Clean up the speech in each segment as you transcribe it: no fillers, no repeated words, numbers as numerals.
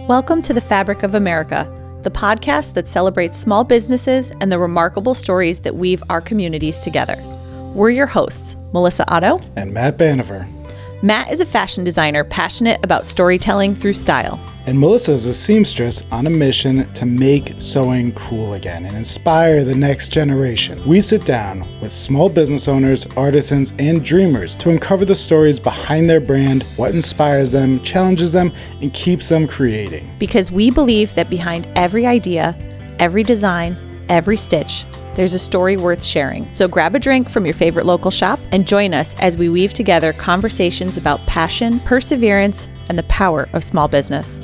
Welcome to the Fabric of America, the podcast that celebrates small businesses and the remarkable stories that weave our communities together. We're your hosts, Melissa Otto and Matt Banover. Matt is a fashion designer passionate about storytelling through style. And Melissa is a seamstress on a mission to make sewing cool again and inspire the next generation. We sit down with small business owners, artisans, and dreamers to uncover the stories behind their brand, what inspires them, challenges them, and keeps them creating. Because we believe that behind every idea, every design, every stitch, there's a story worth sharing. So grab a drink from your favorite local shop and join us as we weave together conversations about passion, perseverance, and the power of small business.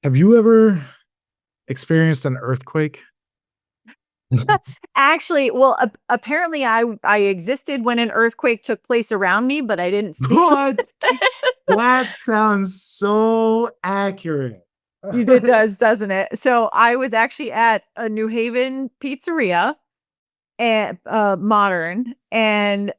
Have you ever experienced an earthquake? Actually, well, apparently I existed when an earthquake took place around me, but I didn't feel What? That sounds so accurate. It does, doesn't it? So I was actually at a New Haven pizzeria at Modern, and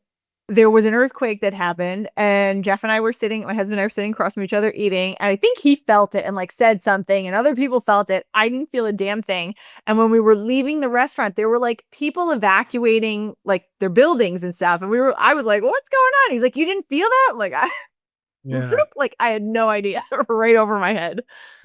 there was an earthquake that happened, and Jeff and I were sitting, my husband and I were sitting across from each other eating, and I think he felt it and like said something, and other people felt it. I didn't feel a damn thing. And when we were leaving the restaurant, there were like people evacuating like their buildings and stuff. And I was like, what's going on? He's like, you didn't feel that? I'm like, Yeah. like I had no idea. Right over my head.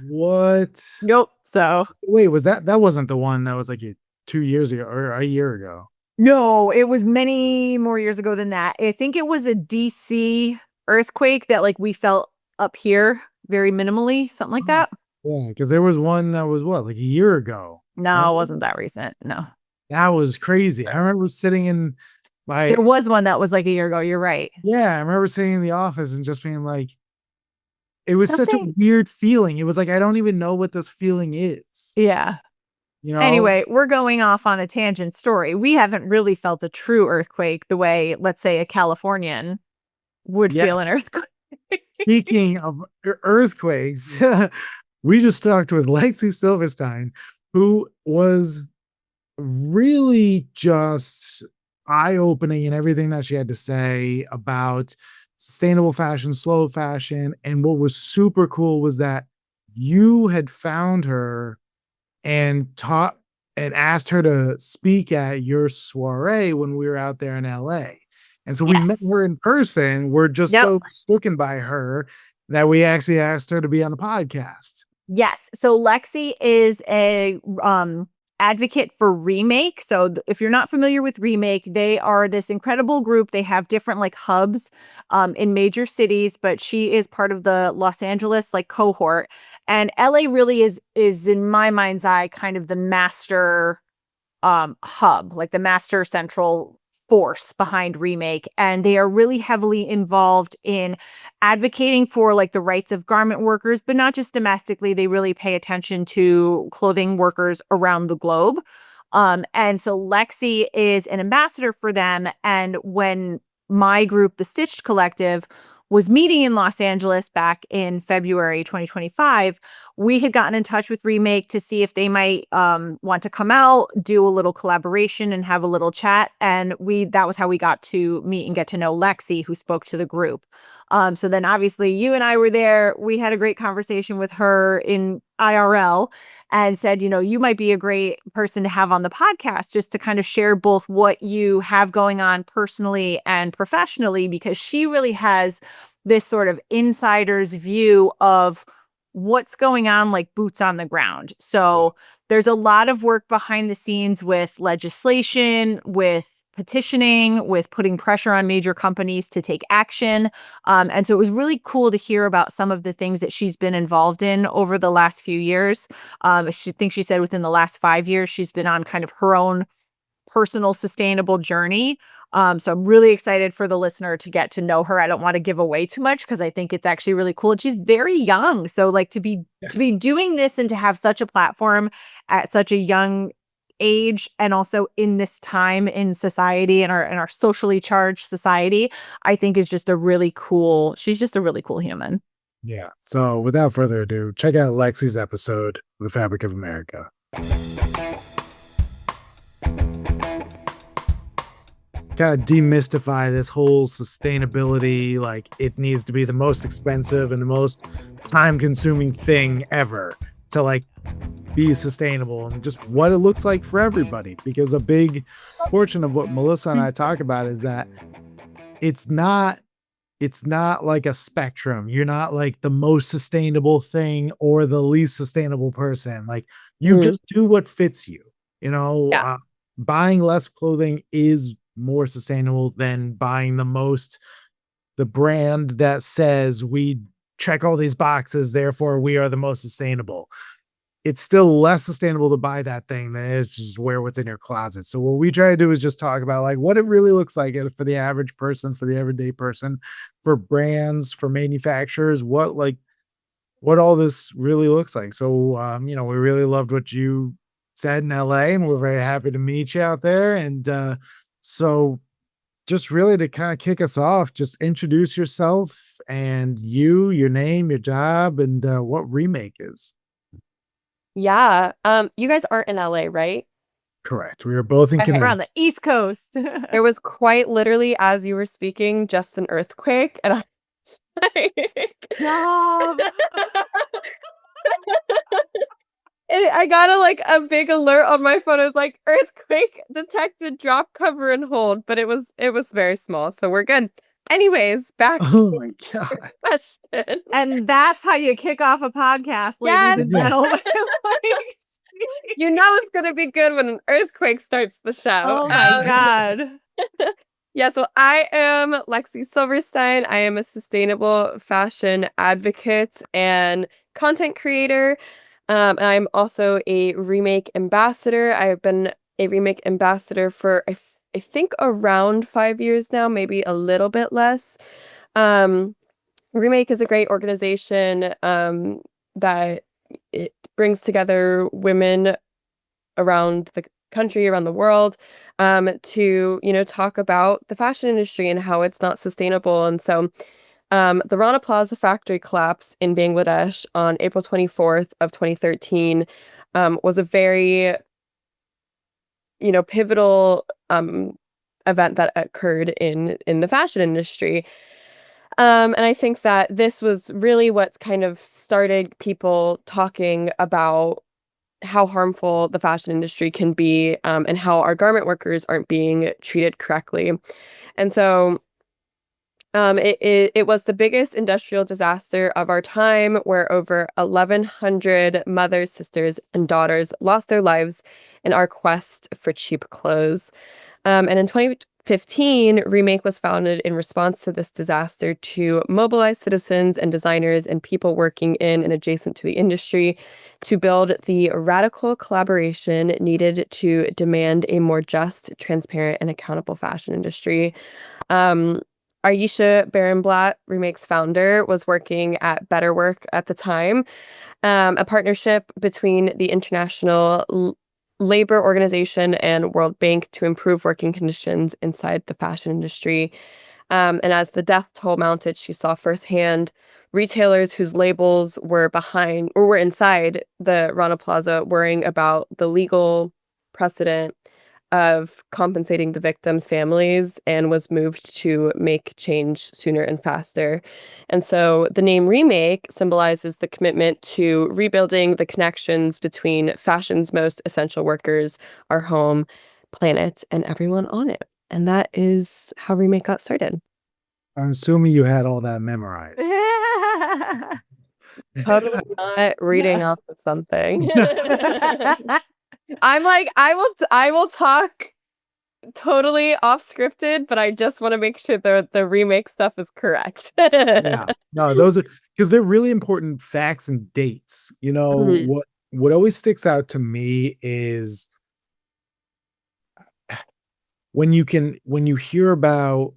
What? Nope. So Wait, that wasn't the one that was like 2 years ago or a year ago? no, it was many more years ago than that. I think it was a DC earthquake that like we felt up here very minimally, something like that. Yeah, because there was one that was like a year ago. No, it wasn't that recent. No. That was crazy. I remember sitting in There was one that was like a year ago. You're right. Yeah, I remember sitting in the office and just being like, it was such a Something- weird feeling. It was like, I don't even know what this feeling is. Yeah. You know? Anyway, we're going off on a tangent story. We haven't really felt a true earthquake the way, let's say, a Californian would feel an Yes. earthquake. Speaking of earthquakes, we just talked with Lexy Silverstein, who was really just eye-opening in everything that she had to say about sustainable fashion, slow fashion. And what was super cool was that you had found her and taught and asked her to speak at your soiree when we were out there in LA. And so we met her in person. We're just so stricken by her that we actually asked her to be on the podcast. Yes. So Lexy is a advocate for Remake. So if you're not familiar with Remake, they are this incredible group. They have different like hubs in major cities, but she is part of the Los Angeles like cohort. And LA really is in my mind's eye kind of the master hub, like the master central force behind Remake. And they are really heavily involved in advocating for like the rights of garment workers, but not just domestically. They really pay attention to clothing workers around the globe. And so Lexy is an ambassador for them. And when my group, the Stitched Collective, was meeting in Los Angeles back in February 2025, we had gotten in touch with Remake to see if they might want to come out, do a little collaboration and have a little chat. And that was how we got to meet and get to know Lexy, who spoke to the group. So then obviously you and I were there. We had a great conversation with her in IRL and said, you know, you might be a great person to have on the podcast just to kind of share both what you have going on personally and professionally, because she really has this sort of insider's view of what's going on, like boots on the ground. So there's a lot of work behind the scenes with legislation, with petitioning, with putting pressure on major companies to take action. And so it was really cool to hear about some of the things that she's been involved in over the last few years. She said within the last 5 years, she's been on kind of her own personal sustainable journey. So I'm really excited for the listener to get to know her. I don't want to give away too much because I think it's actually really cool. And she's very young. So like to be doing this and to have such a platform at such a young age, and also in this time in society and our socially charged society, I think is just she's just a really cool human. Yeah. So without further ado, check out Lexy's episode of The Fabric of America. kind of demystify this whole sustainability, like it needs to be the most expensive and the most time consuming thing ever to like be sustainable, and just what it looks like for everybody. Because a big portion of what Melissa and I talk about is that it's not like a spectrum. You're not like the most sustainable thing or the least sustainable person. Like you just do what fits you. Yeah. Buying less clothing is more sustainable than buying the brand that says we check all these boxes, therefore we are the most sustainable. It's still less sustainable to buy that thing than it is just wear what's in your closet. So what we try to do is just talk about like what it really looks like for the average person, for the everyday person, for brands, for manufacturers, what all this really looks like. So we really loved what you said in LA, and we're very happy to meet you out there. And so just really to kind of kick us off, just introduce yourself and your name, your job, and what Remake is. Yeah. You guys aren't in LA, right? Correct. We were both in We're Connecticut. on the East Coast. There was quite literally, as you were speaking, just an earthquake, and I was like, Job. and I got a big alert on my phone. It was like earthquake detected, drop cover and hold, but it was very small, so we're good. Anyways, back Oh to my your God. question. And that's how you kick off a podcast, ladies and Yes. gentlemen. You know it's gonna be good when an earthquake starts the show. Oh my God. Yeah, so I am Lexy Silverstein. I am a sustainable fashion advocate and content creator. I'm also a Remake ambassador. I have been a Remake ambassador for I think around 5 years now, maybe a little bit less. Remake is a great organization that it brings together women around the country, around the world, to talk about the fashion industry and how it's not sustainable. And so the Rana Plaza factory collapse in Bangladesh on April 24th of 2013 was a very pivotal event that occurred in the fashion industry. And I think that this was really what kind of started people talking about how harmful the fashion industry can be, and how our garment workers aren't being treated correctly. And so it was the biggest industrial disaster of our time, where over 1,100 mothers, sisters, and daughters lost their lives in our quest for cheap clothes. And in 2015, Remake was founded in response to this disaster to mobilize citizens and designers and people working in and adjacent to the industry to build the radical collaboration needed to demand a more just, transparent, and accountable fashion industry. Aisha Barenblatt, Remake's founder, was working at Better Work at the time, a partnership between the International Labor Organization and World Bank to improve working conditions inside the fashion industry. And as the death toll mounted, she saw firsthand retailers whose labels were behind or were inside the Rana Plaza worrying about the legal precedent of compensating the victims' families, and was moved to make change sooner and faster. And so the name Remake symbolizes the commitment to rebuilding the connections between fashion's most essential workers, our home, planet, and everyone on it. And that is how Remake got started. I'm assuming you had all that memorized. Totally not reading off of something. I'm like, I will talk totally off scripted, but I just want to make sure the Remake stuff is correct. Yeah. No, those are because they're really important facts and dates. Mhm. What always sticks out to me is when you hear about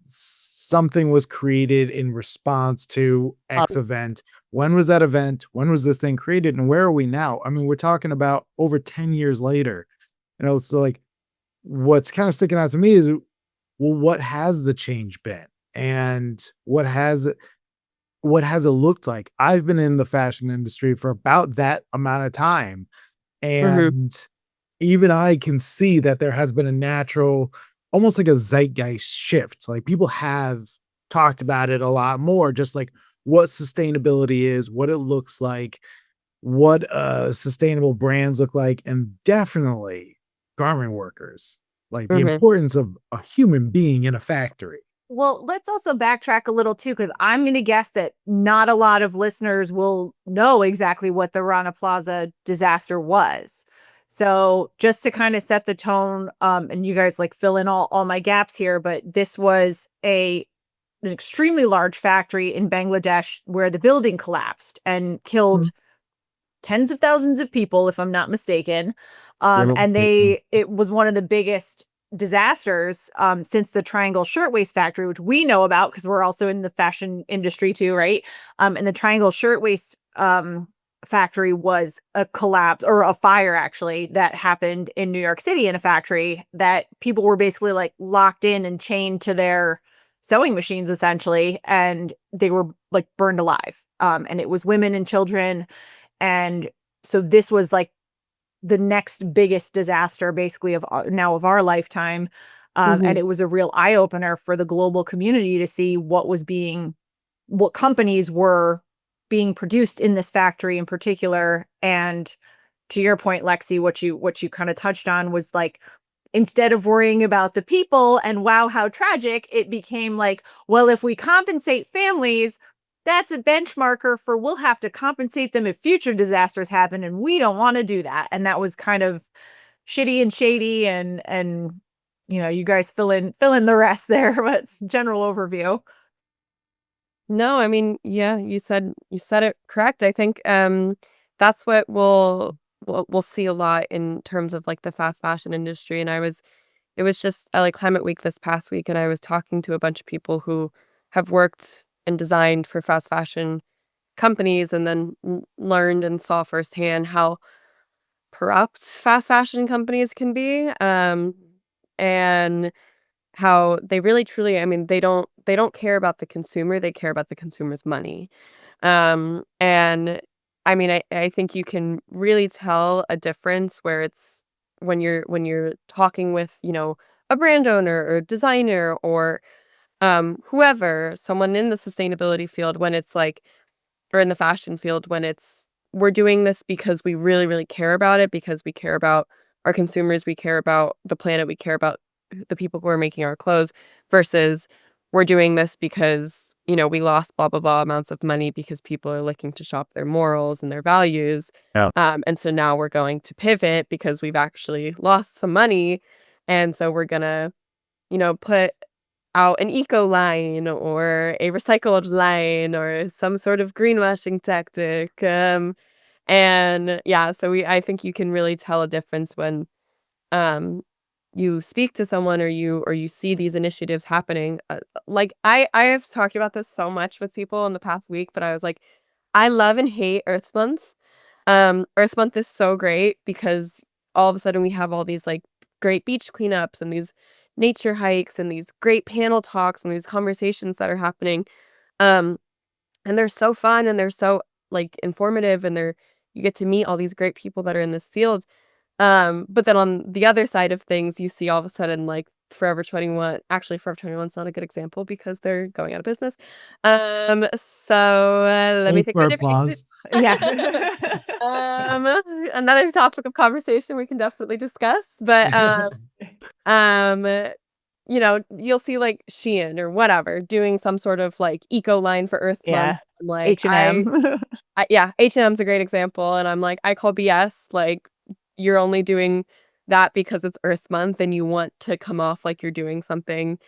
something was created in response to X event. When was that event? When was this thing created? And where are we now? I mean, we're talking about over 10 years later. So like what's kind of sticking out to me is, well, what has the change been? And what has it looked like? I've been in the fashion industry for about that amount of time. And even I can see that there has been a natural almost like a zeitgeist shift. Like people have talked about it a lot more, just like what sustainability is, what it looks like, what sustainable brands look like, and definitely garment workers, like the Mhm. importance of a human being in a factory. Well, let's also backtrack a little too, because I'm going to guess that not a lot of listeners will know exactly what the Rana Plaza disaster was. So just to kind of set the tone, and you guys like fill in all my gaps here, but this was an extremely large factory in Bangladesh where the building collapsed and killed tens of thousands of people, if I'm not mistaken. And it was one of the biggest disasters since the Triangle Shirtwaist Factory, which we know about because we're also in the fashion industry too, right? And the Triangle Shirtwaist factory was a collapse or a fire actually that happened in New York City in a factory that people were basically like locked in and chained to their sewing machines essentially, and they were like burned alive. And it was women and children, and so this was like the next biggest disaster basically of our lifetime. And Mhm. it was a real eye opener for the global community to see what companies were being produced in this factory in particular. And to your point, Lexi, what you kind of touched on was like, instead of worrying about the people and wow, how tragic, it became like, well, if we compensate families, that's a benchmarker for we'll have to compensate them if future disasters happen. And we don't want to do that. And that was kind of shitty and shady and you guys fill in the rest there, but general overview. No, I mean, yeah, you said it correct. I think that's what we'll see a lot in terms of like the fast fashion industry. And it was just like Climate Week this past week, and I was talking to a bunch of people who have worked and designed for fast fashion companies, and then learned and saw firsthand how corrupt fast fashion companies can be, and how they really truly, I mean, they don't care about the consumer, they care about the consumer's money. And I mean, I think you can really tell a difference where it's when you're talking with, a brand owner or designer or whoever, someone in the sustainability field, when it's like, or in the fashion field, when it's we're doing this because we really, really care about it, because we care about our consumers, we care about the planet, we care about the people who are making our clothes, versus we're doing this because, we lost blah, blah, blah amounts of money because people are looking to shop their morals and their values. Yeah. And so now we're going to pivot because we've actually lost some money. And so we're gonna, put out an eco line or a recycled line or some sort of greenwashing tactic. And yeah, so I think you can really tell a difference when um you speak to someone or you see these initiatives happening. Like I have talked about this so much with people in the past week, but I was like, I love and hate Earth Month. Earth Month is so great because all of a sudden we have all these like great beach cleanups and these nature hikes and these great panel talks and these conversations that are happening. Um, and they're so fun and they're so like informative, and you get to meet all these great people that are in this field. But then on the other side of things, you see all of a sudden like Forever 21. Actually, Forever 21 is not a good example because they're going out of business. So let me Hold think for of a different applause. Yeah. um, another topic of conversation we can definitely discuss, but um, you'll see like Shein or whatever doing some sort of like eco line for Earth Month. Yeah. I'm like, H&M. yeah, H&M's a great example, and I'm like, I call BS. Like, you're only doing that because it's Earth Month, and you want to come off like you're doing something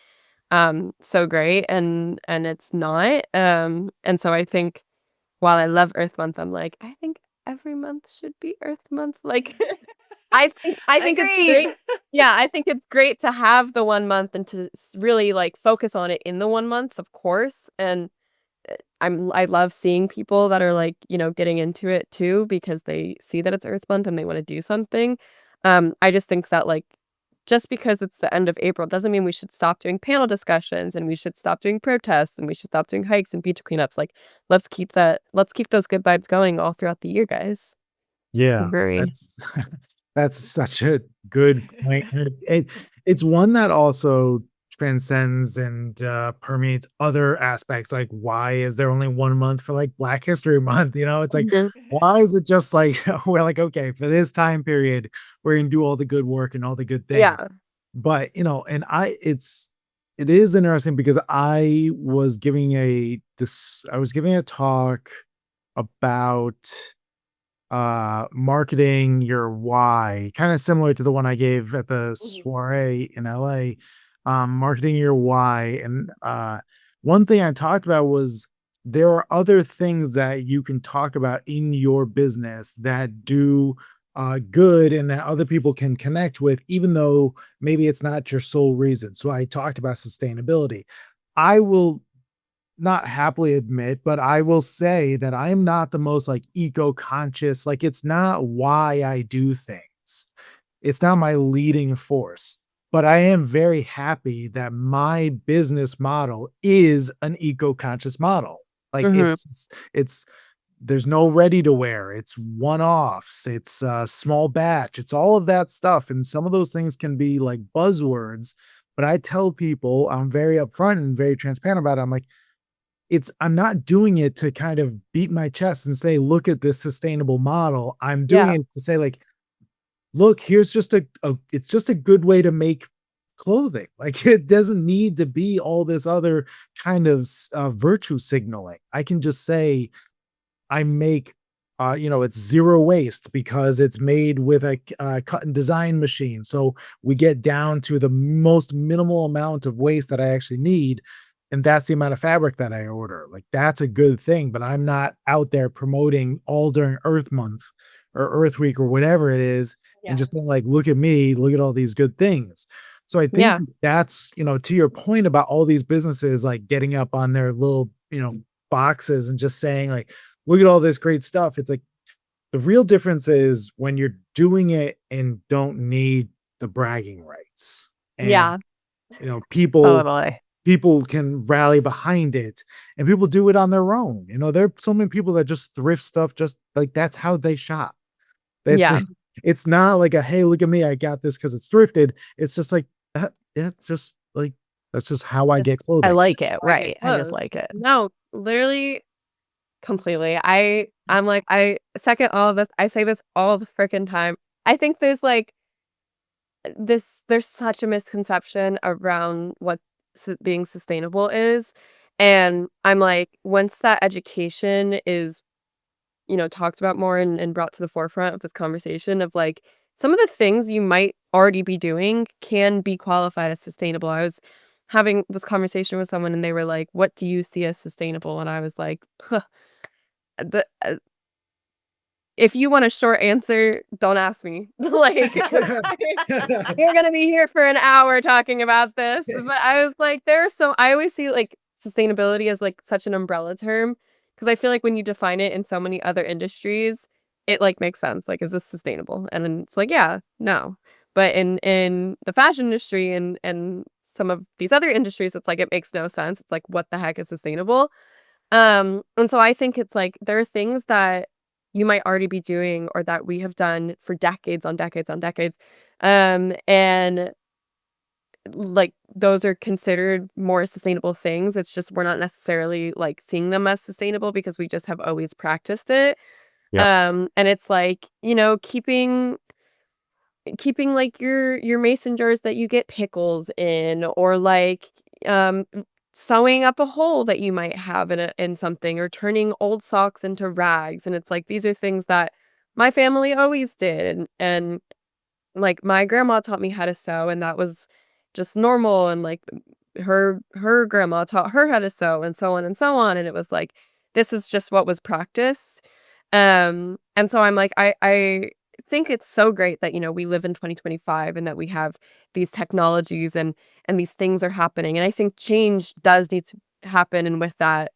so great, and it's not. And so I think while I love Earth Month, I'm like, I think every month should be Earth Month. Like, I think it's Agreed. great. Yeah, I think it's great to have the 1 month and to really like focus on it in the 1 month, of course. And I love seeing people that are like, getting into it too because they see that it's Earth Month and they want to do something. I just think that like just because it's the end of April doesn't mean we should stop doing panel discussions and we should stop doing protests and we should stop doing hikes and beach cleanups. Like let's keep those good vibes going all throughout the year, guys. Yeah, Agree. that's that's such a good point. And It's one that also transcends and permeates other aspects. Like, why is there only 1 month for like Black History Month? It's like, Mhm. why is it just like we're like, okay, for this time period, we're gonna do all the good work and all the good things. Yeah. But and it is interesting because I was giving a talk about marketing your why, kind of similar to the one I gave at the Mhm. soiree in LA. Marketing your why. And one thing I talked about was there are other things that you can talk about in your business that do good and that other people can connect with, even though maybe it's not your sole reason. So I talked about sustainability. I will not happily admit, but I will say that I'm not the most like eco-conscious. Like, it's not why I do things. It's not my leading force. But I am very happy that my business model is an eco-conscious model. Like, Mhm. it's there's no ready to wear. It's one-offs. It's small batch. It's all of that stuff. And some of those things can be like buzzwords. But I tell people, I'm very upfront and very transparent about it. I'm like, I'm not doing it to kind of beat my chest and say, "Look at this sustainable model." I'm doing Yeah. it to say like, "Look, here's just it's just a good way to make clothing." Like, it doesn't need to be all this other kind of virtue signaling. I can just say, I make, it's zero waste because it's made with a cut and design machine. So we get down to the most minimal amount of waste that I actually need. And that's the amount of fabric that I order. Like, that's a good thing, but I'm not out there promoting all during Earth Month or Earth Week or whatever it is. And Yeah. just saying like, look at me, look at all these good things. So I think Yeah. that's, to your point about all these businesses like getting up on their little, boxes and just saying like, look at all this great stuff. It's like the real difference is when you're doing it and don't need the bragging rights. And Yeah. people Totally. people can rally behind it and people do it on their own. There are so many people that just thrift stuff just like that's how they shop. That's Yeah. it's not like a hey, look at me, I got this because it's thrifted. It's just like yeah, just like that's just how I Just get I clothing. like it. how I get Right. I just clothes. like it. No, literally completely. I'm like, I second all of this. I say this all the freaking time. I think there's such a misconception around what being sustainable is. And I'm like, once that education is, talked about more and brought to the forefront of this conversation of like some of the things you might already be doing can be qualified as sustainable. I was having this conversation with someone and they were like, "What do you see as sustainable?" And I was like, huh, the, if you want a short answer, don't ask me. Like, we're gonna be here for an hour talking about this. But I was like, I always see like sustainability as like such an umbrella term because I feel like when you define it in so many other industries, it like makes sense. Like, is this sustainable? And then it's like, yeah, no. But in the fashion industry and some of these other industries, it's like it makes no sense. It's like, what the heck is sustainable? And so I think it's like there are things that you might already be doing or that we have done for decades on decades on decades. And like those are considered more sustainable things. It's just we're not necessarily like seeing them as sustainable because we just have always practiced it. Yep. And it's like, keeping like your mason jars that you get pickles in or like sewing up a hole that you might have in something or turning old socks into rags, and it's like these are things that my family always did, and like my grandma taught me how to sew and that was just normal, and like her grandma taught her how to sew and so on and so on, and it was like this is just what was practiced. And so I'm like I think it's so great that we live in 2025 and that we have these technologies and these things are happening, and I think change does need to happen, and with that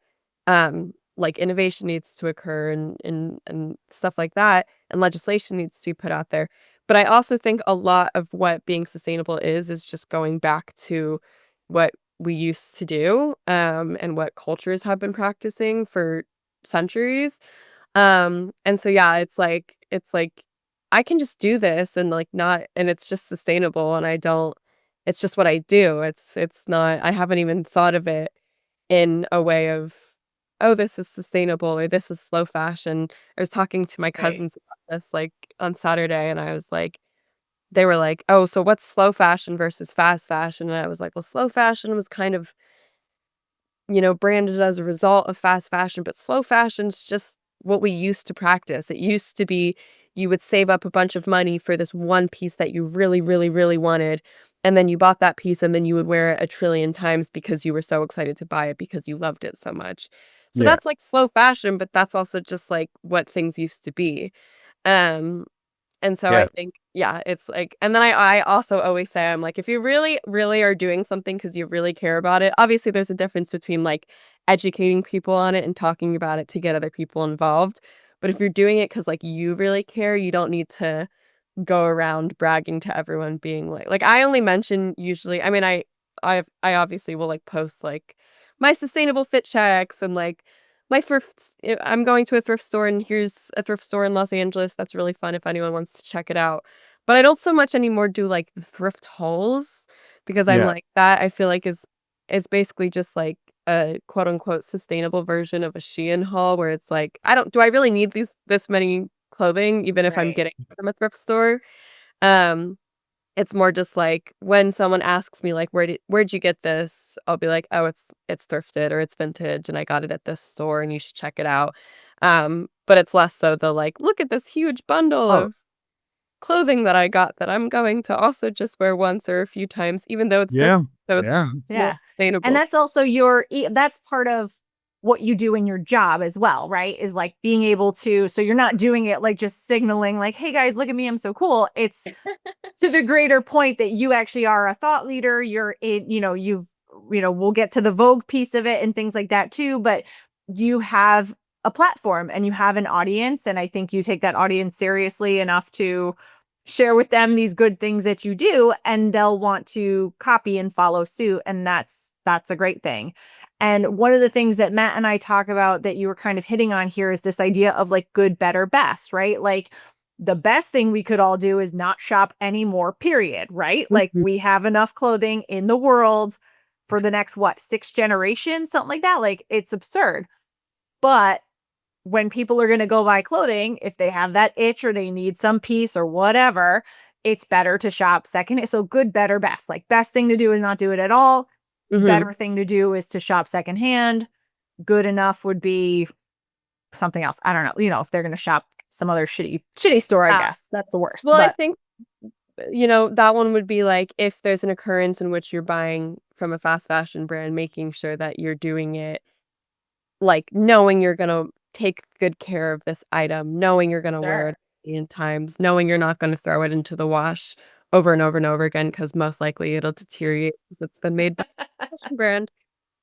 like innovation needs to occur and stuff like that, and legislation needs to be put out there. But I also think a lot of what being sustainable is just going back to what we used to do, and what cultures have been practicing for centuries. And so yeah, it's like I can just do this and like not, and it's just sustainable, and I don't, it's just what I do. It's not, I haven't even thought of it in a way of, oh, this is sustainable or this is slow fashion. I was talking to my Right. cousins about this like on Saturday, and I was like, they were like, oh, so what's slow fashion versus fast fashion? And I was like, well, slow fashion was kind of, branded as a result of fast fashion, but slow fashion's just what we used to practice. It used to be you would save up a bunch of money for this one piece that you really, really, really wanted, and then you bought that piece, and then you would wear it a trillion times because you were so excited to buy it because you loved it so much. So Yeah. that's like slow fashion, but that's also just like what things used to be. Um, and so I Yeah. think, yeah, it's like, and then I also always say, I'm like, if you really, really are doing something because you really care about it, obviously there's a difference between like educating people on it and talking about it to get other people involved. But if you're doing it because like you really care, you don't need to go around bragging to everyone being like I only mention usually, I mean, I obviously will like post like my sustainable fit checks and like my thrifts. I'm going to a thrift store, and here's a thrift store in Los Angeles that's really fun if anyone wants to check it out. But I don't so much anymore do like the thrift hauls, because I'm Yeah. like, that I feel like is it's basically just like a quote unquote sustainable version of a Shein haul, where it's like, do I really need this many clothing even if I'm Right. getting it from a thrift store? Um, it's more just like when someone asks me like, where'd you get this? I'll be like, oh, it's thrifted or it's vintage and I got it at this store and you should check it out. But it's less so the like, look at this huge bundle Oh, of clothing that I got that I'm going to also just wear once or a few times, even though it's thrifted, Yeah. so it's Yeah. more Yeah. And sustainable. that's also that's part of what you do in your job as well, right? Is like being able to, so you're not doing it like just signaling like, hey guys, look at me, I'm so cool. It's to the greater point that you actually are a thought leader. You're in, we'll get to the Vogue piece of it and things like that too, but you have a platform and you have an audience. And I think you take that audience seriously enough to share with them these good things that you do, and they'll want to copy and follow suit. And that's a great thing. And one of the things that Matt and I talk about that you were kind of hitting on here is this idea of like good, better, best, right? Like the best thing we could all do is not shop anymore, period, right? Like we have enough clothing in the world for the next, what, 6 generations, something like that. Like it's absurd. But when people are going to go buy clothing, if they have that itch or they need some piece or whatever, it's better to shop second. So good, better, best. Like best thing to do is not do it at all. Hmm. Better thing to do is to shop secondhand. Good enough would be something else. I don't know. If they're going to shop some other shitty store, I Yeah. guess that's the worst. Well, I But think, that one would be like if there's an occurrence in which you're buying from a fast fashion brand, making sure that you're doing it like knowing you're gonna take good care of this item, knowing you're gonna wear it Sure. in times, knowing you're not gonna throw it into the wash over and over and over again, because most likely it'll deteriorate because it's been made by a fashion brand.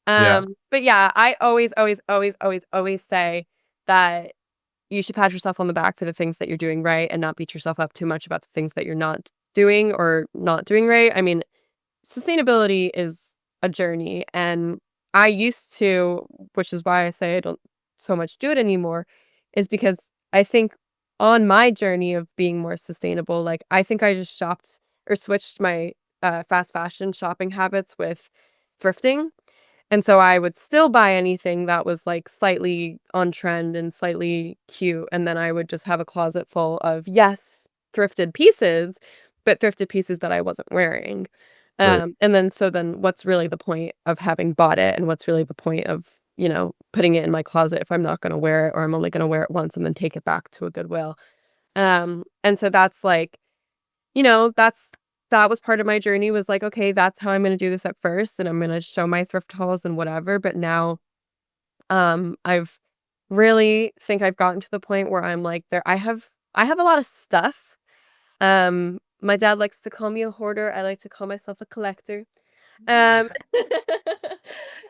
yeah. But yeah, I always, always, always, always, always say that you should pat yourself on the back for the things that you're doing right and not beat yourself up too much about the things that you're not doing or not doing right. I mean, sustainability is a journey, and I used to, which is why I say I don't so much do it anymore, is because I think on my journey of being more sustainable, like I think I just shopped or switched my fast fashion shopping habits with thrifting. And so I would still buy anything that was like slightly on trend and slightly cute. And then I would just have a closet full of, yes, thrifted pieces, but thrifted pieces that I wasn't wearing. Right. And then so then what's really the point of having bought it? And what's really the point of, putting it in my closet if I'm not going to wear it, or I'm only going to wear it once and then take it back to a Goodwill? And so that's like, that was part of my journey, was like, okay, that's how I'm gonna do this at first, and I'm gonna show my thrift hauls and whatever. But now, I've really think I've gotten to the point where I'm like, I have a lot of stuff. My dad likes to call me a hoarder. I like to call myself a collector.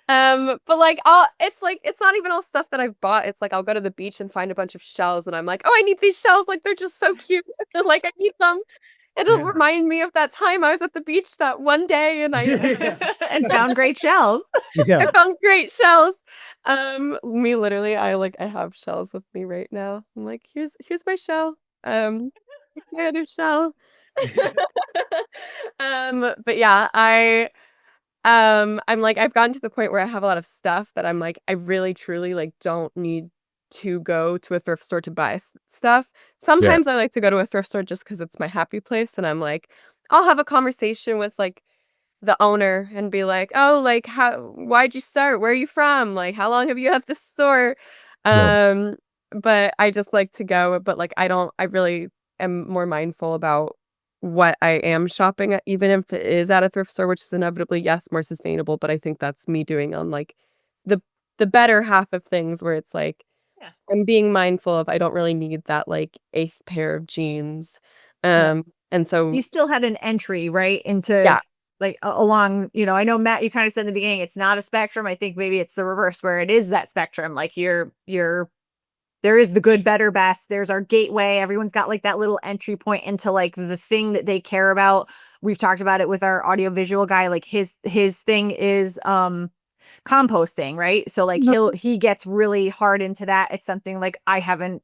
Um, but like, it's not even all stuff that I've bought. It's like I'll go to the beach and find a bunch of shells, and I'm like, oh, I need these shells. Like they're just so cute. Like I need them. It'll Yeah. remind me of that time I was at the beach that one day, and I Yeah. and found great shells. I Yeah. found great shells. Me literally, I have shells with me right now. I'm like, here's my shell. Here's my other shell. But yeah, I'm like, I've gotten to the point where I have a lot of stuff that I'm like, I really truly like don't need to go to a thrift store to buy stuff. Yeah. Sometimes I like to go to a thrift store just because it's my happy place, and I'm like, I'll have a conversation with like the owner and be like, "Oh, like why'd you start? Where are you from? Like how long have you had this store?" Right. Um, but I just like to go, but like I really am more mindful about what I am shopping at, even if it is at a thrift store, which is inevitably, yes, more sustainable, but I think that's me doing on like the the better half of things where it's like Yeah. I'm being mindful of I don't really need that like eighth pair of jeans. Right. And so You still had an entry, right, into yeah. like along, I know Matt, you kind of said in the beginning it's not a spectrum. I think maybe it's the reverse where it is that spectrum. Like you're there is the good, better, best. There's our gateway. Everyone's got like that little entry point into like the thing that they care about. We've talked about it with our audiovisual guy. Like his thing is composting, right? So like he gets really hard into that. It's something like I haven't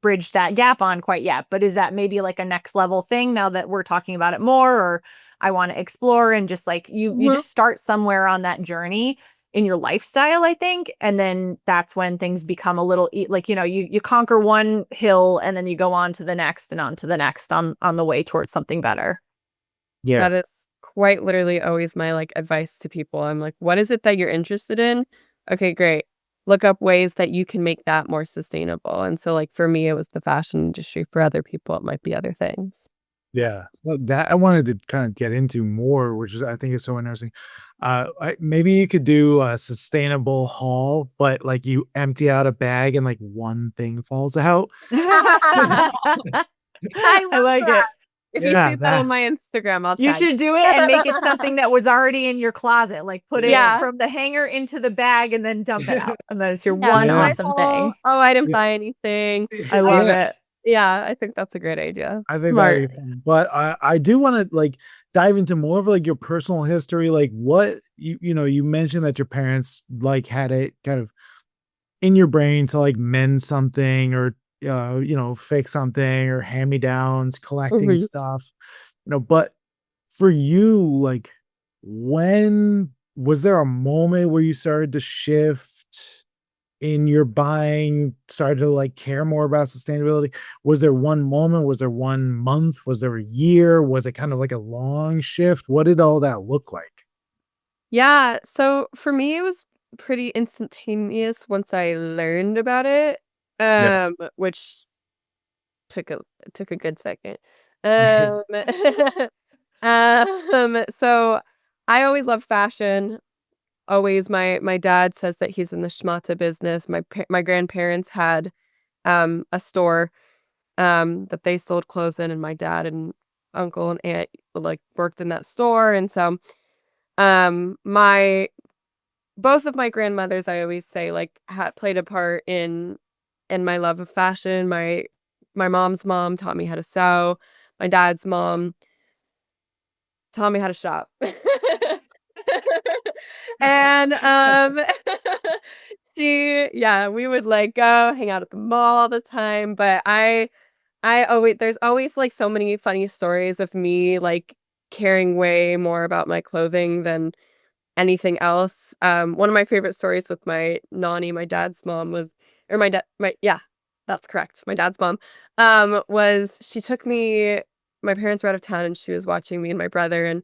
bridged that gap on quite yet, but is that maybe like a next level thing now that we're talking about it more, or I want to explore, and just like you just start somewhere on that journey in your lifestyle, I think. And then that's when things become a little like, you conquer one hill and then you go on to the next and on to the next on the way towards something better. Yeah. That is quite literally always my like advice to people. I'm like, what is it that you're interested in? Okay, great. Look up ways that you can make that more sustainable. And so like for me, it was the fashion industry. For other people, it might be other things. Yeah. Well, that I wanted to kind of get into more, which is I think is so interesting. Maybe you could do a sustainable haul, but like you empty out a bag and like one thing falls out. I I love like that. it. If you Yeah, see that on my Instagram, I'll You tag should do it and make it something that was already in your closet. Like put it Yeah. from the hanger into the bag and then dump it out. And then it's your Yeah, one Yeah. my awesome haul. thing. Oh, I didn't Yeah. buy anything. I love Yeah. it. Yeah, I think that's a great idea. I think Smart. that'd be fun. But I do want to like dive into more of like your personal history. Like what you mentioned that your parents like had it kind of in your brain to like mend something or fix something or hand-me-downs, collecting Mhm. stuff. But for you, like when was there a moment where you started to shift in your buying, started to like care more about sustainability? Was there one moment? Was there one month? Was there a year? Was it kind of like a long shift? What did all that look like? Yeah, so for me, it was pretty instantaneous once I learned about it, Yeah. which took a took a good second. Um, so I always loved fashion. Always, my dad says that he's in the schmata business. My grandparents had a store that they sold clothes in, and my dad and uncle and aunt like worked in that store, and so my both of my grandmothers, I always say, like, played a part in my love of fashion. My mom's mom taught me how to sew. My dad's mom taught me how to shop. And, we would, like, go hang out at the mall all the time, but I always there's always, like, so many funny stories of me, like, caring way more about my clothing than anything else. One of my favorite stories with my Nani, my dad's mom, was or my dad my yeah, that's correct. My dad's mom, was she took me my parents were out of town, and she was watching me and my brother, and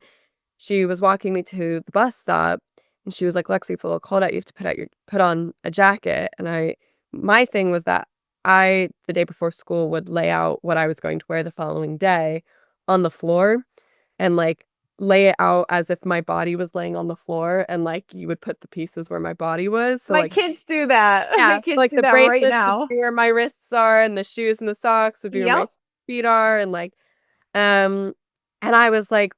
she was walking me to the bus stop, and she was like, "Lexi, it's a little cold out. You have to put on a jacket." And my thing was that the day before school, would lay out what I was going to wear the following day on the floor and, like, lay it out as if my body was laying on the floor, and, like, you would put the pieces where my body was. So, My like, kids do that. My yeah, kids like, do the that right bracelets would now. be where my wrists are, and the shoes and the socks would be where my Yep. feet are, and, like, um, and I was like,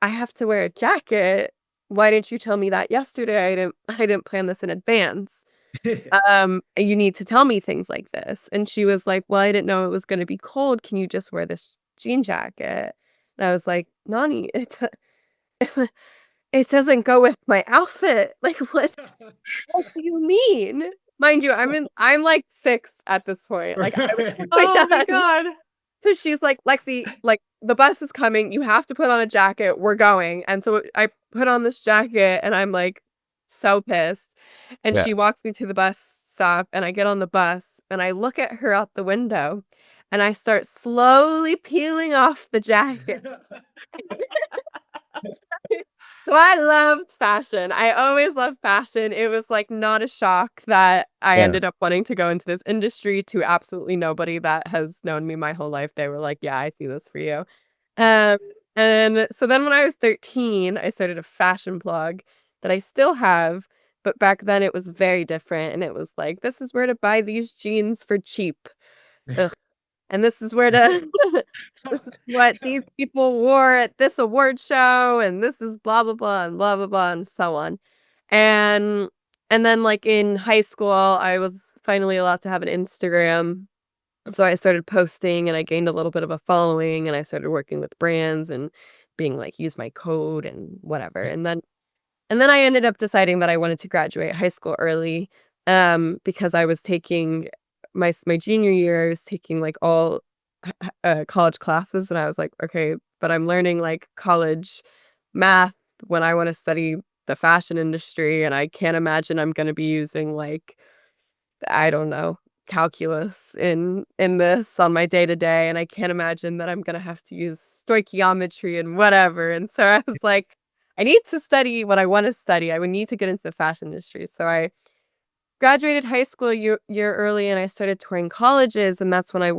"I have to wear a jacket. Why didn't you tell me that yesterday? I didn't plan this in advance. You need to tell me things like this." And she was like, "Well, I didn't know it was gonna be cold. Can you just wear this jean jacket?" And I was like, "Nani, it doesn't go with my outfit. Like, what do you mean?" Mind you, I'm like 6 at this point. Like, I was with my Oh my dad. God. So she's like, "Lexi, like, the bus is coming. You have to put on a jacket. We're going. And so I put on this jacket and I'm like so pissed. And Yeah. she walks me to the bus stop and I get on the bus and I look at her out the window and I start slowly peeling off the jacket. So I loved fashion. I always loved fashion. It was like not a shock that I Yeah. ended up wanting to go into this industry. To absolutely nobody that has known me my whole life, they were like, "Yeah, I see this for you." Um, and so then when I was 13, I started a fashion blog that I still have, but back then it was very different. And it was like, this is where to buy these jeans for cheap. Ugh. And this is where to this is what these people wore at this award show, and this is blah blah blah and blah blah blah and so on. And and then like in high school, I was finally allowed to have an Instagram. So I started posting and I gained a little bit of a following and I started working with brands and being like, use my code and whatever. And then I ended up deciding that I wanted to graduate high school early, because I was taking my junior year, I was taking like all college classes, and I was like, okay, but I'm learning like college math when I want to study the fashion industry, and I can't imagine I'm going to be using like, I don't know, calculus in this on my day to day, and I can't imagine that I'm gonna have to use stoichiometry and whatever. And so I was like, I need to study what I want to study. I would need to get into the fashion industry. So I graduated high school year early, and I started touring colleges, and that's when I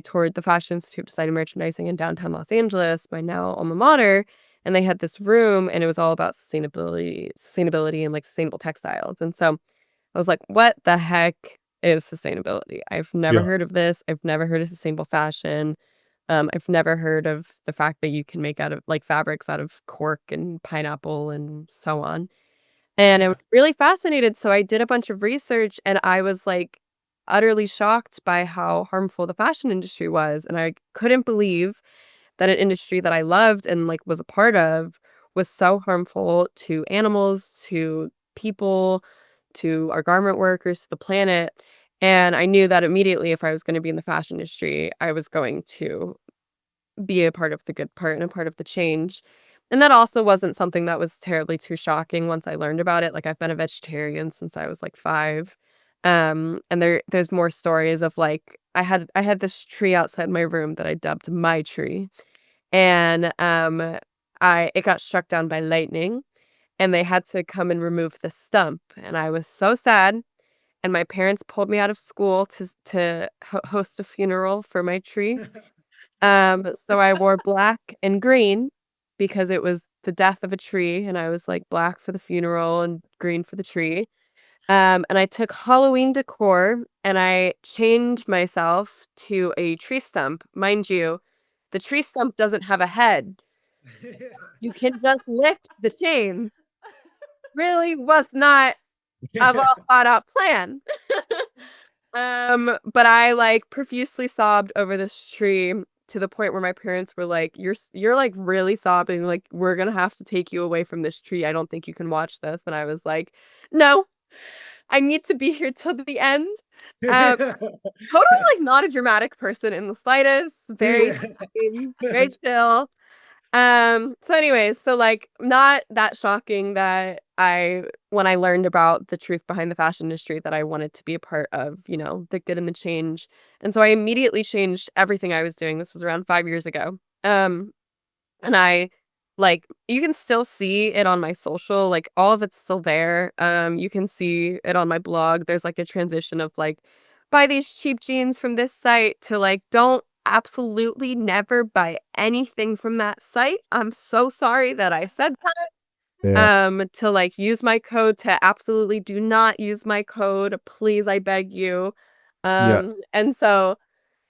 toured the Fashion Institute of Design and Merchandising in downtown Los Angeles, my now alma mater. And they had this room, and it was all about sustainability, and like sustainable textiles. And so I was like, "What the heck is sustainability? I've never Yeah. heard of this. I've never heard of sustainable fashion. I've never heard of the fact that you can make out of like fabrics out of cork and pineapple and so on." And I was really fascinated. So I did a bunch of research and I was like utterly shocked by how harmful the fashion industry was. And I couldn't believe that an industry that I loved and like was a part of was so harmful to animals, to people, to our garment workers, to the planet. And I knew that immediately if I was going to be in the fashion industry, I was going to be a part of the good part and a part of the change. And that also wasn't something that was terribly too shocking once I learned about it. Like I've been a vegetarian since I was like 5. And there's more stories of like I had this tree outside my room that I dubbed my tree. And I it got struck down by lightning and they had to come and remove the stump. And I was so sad. And my parents pulled me out of school to host a funeral for my tree. So I wore black and green because it was the death of a tree, and I was like black for the funeral and green for the tree. And I took Halloween decor and I chained myself to a tree stump. Mind you, the tree stump doesn't have a head. So you can just lift the chain. Really was not a well thought out plan. But I like profusely sobbed over this tree to the point where my parents were like, you're like really sobbing, like we're gonna have to take you away from this tree. I don't think you can watch this." And I was like, "No, I need to be here till the end." Um, Totally like not a dramatic person in the slightest. Very, very chill. So anyways, so like not that shocking that when I learned about the truth behind the fashion industry that I wanted to be a part of, the good and the change. And so I immediately changed everything I was doing. This was around 5 years ago. And I like you can still see it on my social, like all of it's still there. You can see it on my blog. There's like a transition of like buy these cheap jeans from this site to like don't absolutely never buy anything from that site. I'm so sorry that I said that. Yeah. To like use my code to absolutely do not use my code. Please, I beg you. Yeah. And so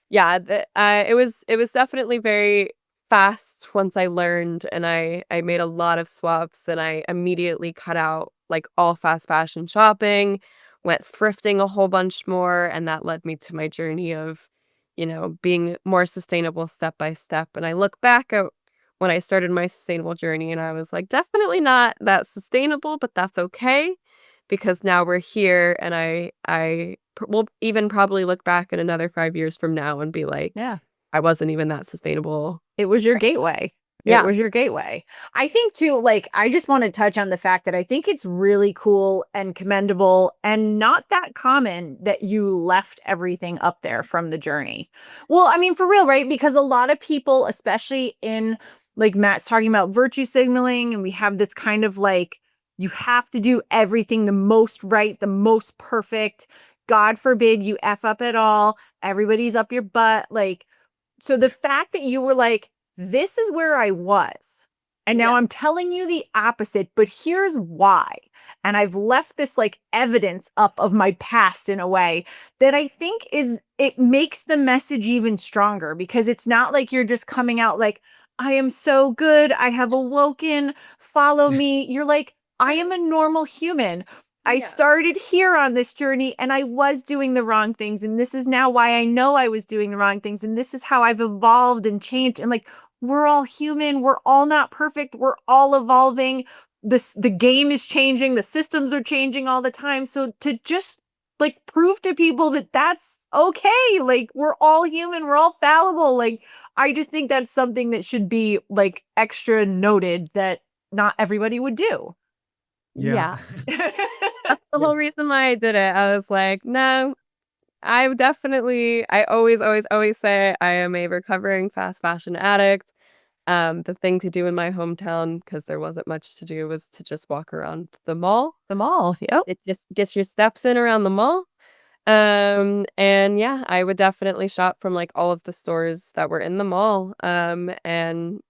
yeah, it was definitely very fast once I learned, and I made a lot of swaps, and I immediately cut out like all fast fashion shopping, went thrifting a whole bunch more, and that led me to my journey of, being more sustainable step by step. And I look back at when I started my sustainable journey, and I was like, definitely not that sustainable, but that's okay because now we're here, and I will even probably look back in another 5 years from now and be like, Yeah. I wasn't even that sustainable. It was your gateway. Yeah. It was your gateway. I think too, like, I just want to touch on the fact that I think it's really cool and commendable and not that common that you left everything up there from the journey. Well, I mean, for real, right? Because a lot of people, especially in, like Matt's talking about, virtue signaling, and we have this kind of like, you have to do everything the most right, the most perfect. God forbid you F up at all. Everybody's up your butt. Like, so the fact that you were like, this is where I was, and now Yeah. I'm telling you the opposite, but here's why. And I've left this like evidence up of my past in a way that I think it makes the message even stronger, because it's not like you're just coming out like, I am so good, I have awoken, follow me. You're like, I am a normal human. I Yeah. started here on this journey and I was doing the wrong things. And this is now why I know I was doing the wrong things. And this is how I've evolved and changed. And like, we're all human. We're all not perfect. We're all evolving. The game is changing. The systems are changing all the time. So to just like prove to people that that's okay. Like, we're all human. We're all fallible. Like, I just think that's something that should be like extra noted that not everybody would do. Yeah. That's the whole reason why I did it. I was like, no, I always, always, always say I am a recovering fast fashion addict. The thing to do in my hometown, because there wasn't much to do, was to just walk around the mall. The mall. Yep. It just gets your steps in around the mall. And yeah, I would definitely shop from like all of the stores that were in the mall. And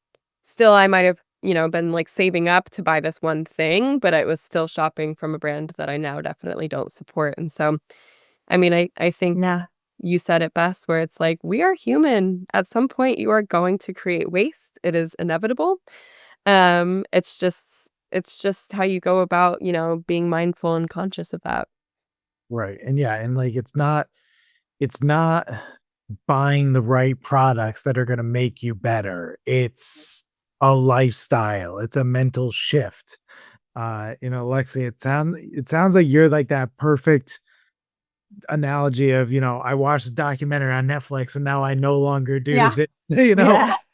still I might have, been like saving up to buy this one thing, but I was still shopping from a brand that I now definitely don't support. And so, I mean, I think Yeah. you said it best, where it's like, we are human. At some point you are going to create waste. It is inevitable. It's just how you go about, being mindful and conscious of that. Right. And yeah, and like it's not buying the right products that are going to make you better. It's a lifestyle. It's a mental shift. Lexi, it sounds like you're like that perfect analogy of, I watched a documentary on Netflix and now I no longer do Yeah. that,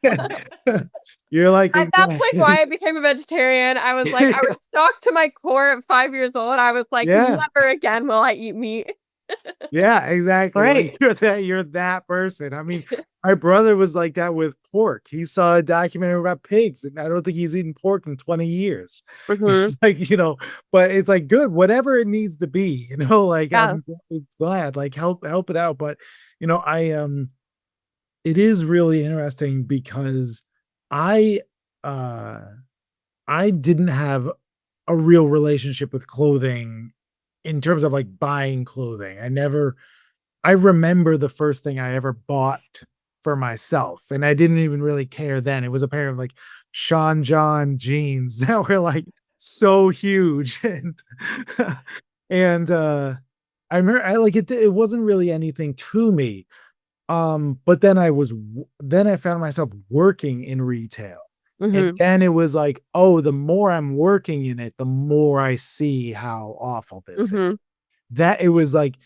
Yeah. You're like, At that point, why I became a vegetarian, I was like, I was shocked to my core at 5 years old. I was like, Yeah. never again will I eat meat. Yeah, exactly. Right. Like you're that person. I mean, my brother was like that with pork. He saw a documentary about pigs, and I don't think he's eaten pork in 20 years. Mhm. It's like, but it's like good, whatever it needs to be, like Yeah. I'm glad, like help it out. But it is really interesting because I uh I didn't have a real relationship with clothing in terms of like buying clothing. I remember the first thing I ever bought for myself, and I didn't even really care then. It was a pair of like Sean John jeans that were like so huge and I remember I like it wasn't really anything to me. But then I found myself working in retail. And Mhm. then it was like, oh, the more I'm working in it, the more I see how awful this is. Mhm. That it was like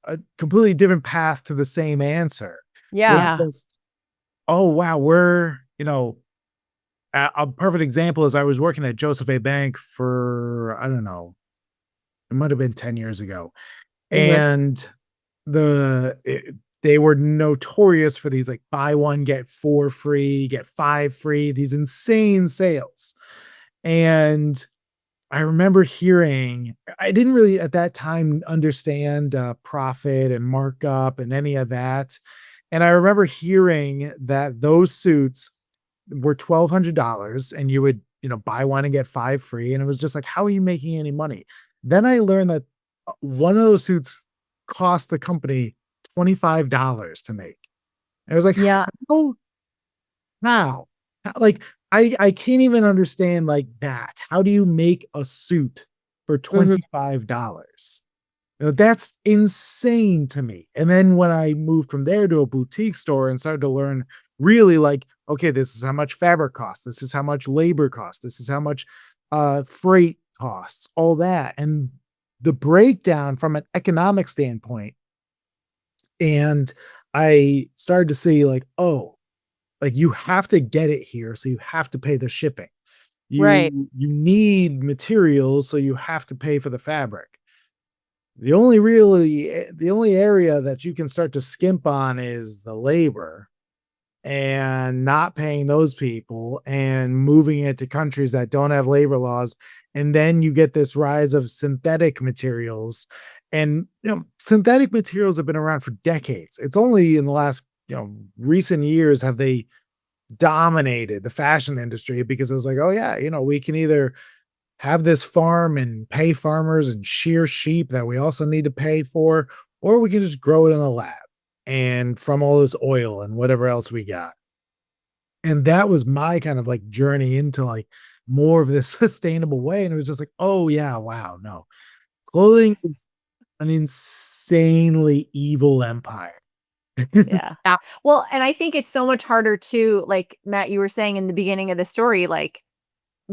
a completely different path to the same answer. Where Yeah. Yeah. just, oh wow, a perfect example is I was working at Joseph A. Bank for, I don't know, it might have been 10 years ago. Mhm. And they were notorious for these like buy one, get four free, get five free, these insane sales. And I remember I didn't really at that time understand profit and markup and any of that. And I remember hearing that those suits were $1,200 and you would, buy one and get five free. And it was just like, how are you making any money? Then I learned that one of those suits cost the company $25 to make. And I was like, Yeah. how? How? Like, I can't even understand like that. How do you make a suit for Mhm. $25? That's insane to me. And then when I moved from there to a boutique store and started to learn really like, okay, this is how much fabric costs. This is how much labor costs. This is how much freight costs, all that. And the breakdown from an economic standpoint and I started to see like, oh, like you have to get it here, so you have to pay the shipping. Right. You need materials, so you have to pay for the fabric. The only area that you can start to skimp on is the labor, and not paying those people and moving it to countries that don't have labor laws. And then you get this rise of synthetic materials. And synthetic materials have been around for decades. It's only in the last, recent years have they dominated the fashion industry, because it was like, oh yeah, we can either have this farm and pay farmers and shear sheep that we also need to pay for, or we can just grow it in a lab and from all this oil and whatever else we got. And that was my kind of like journey into like more of this sustainable way. And it was just like, oh yeah, wow, no. Clothing is an insanely evil empire. Yeah. Yeah. Well, and I think it's so much harder to, like Matt, you were saying in the beginning of the story, like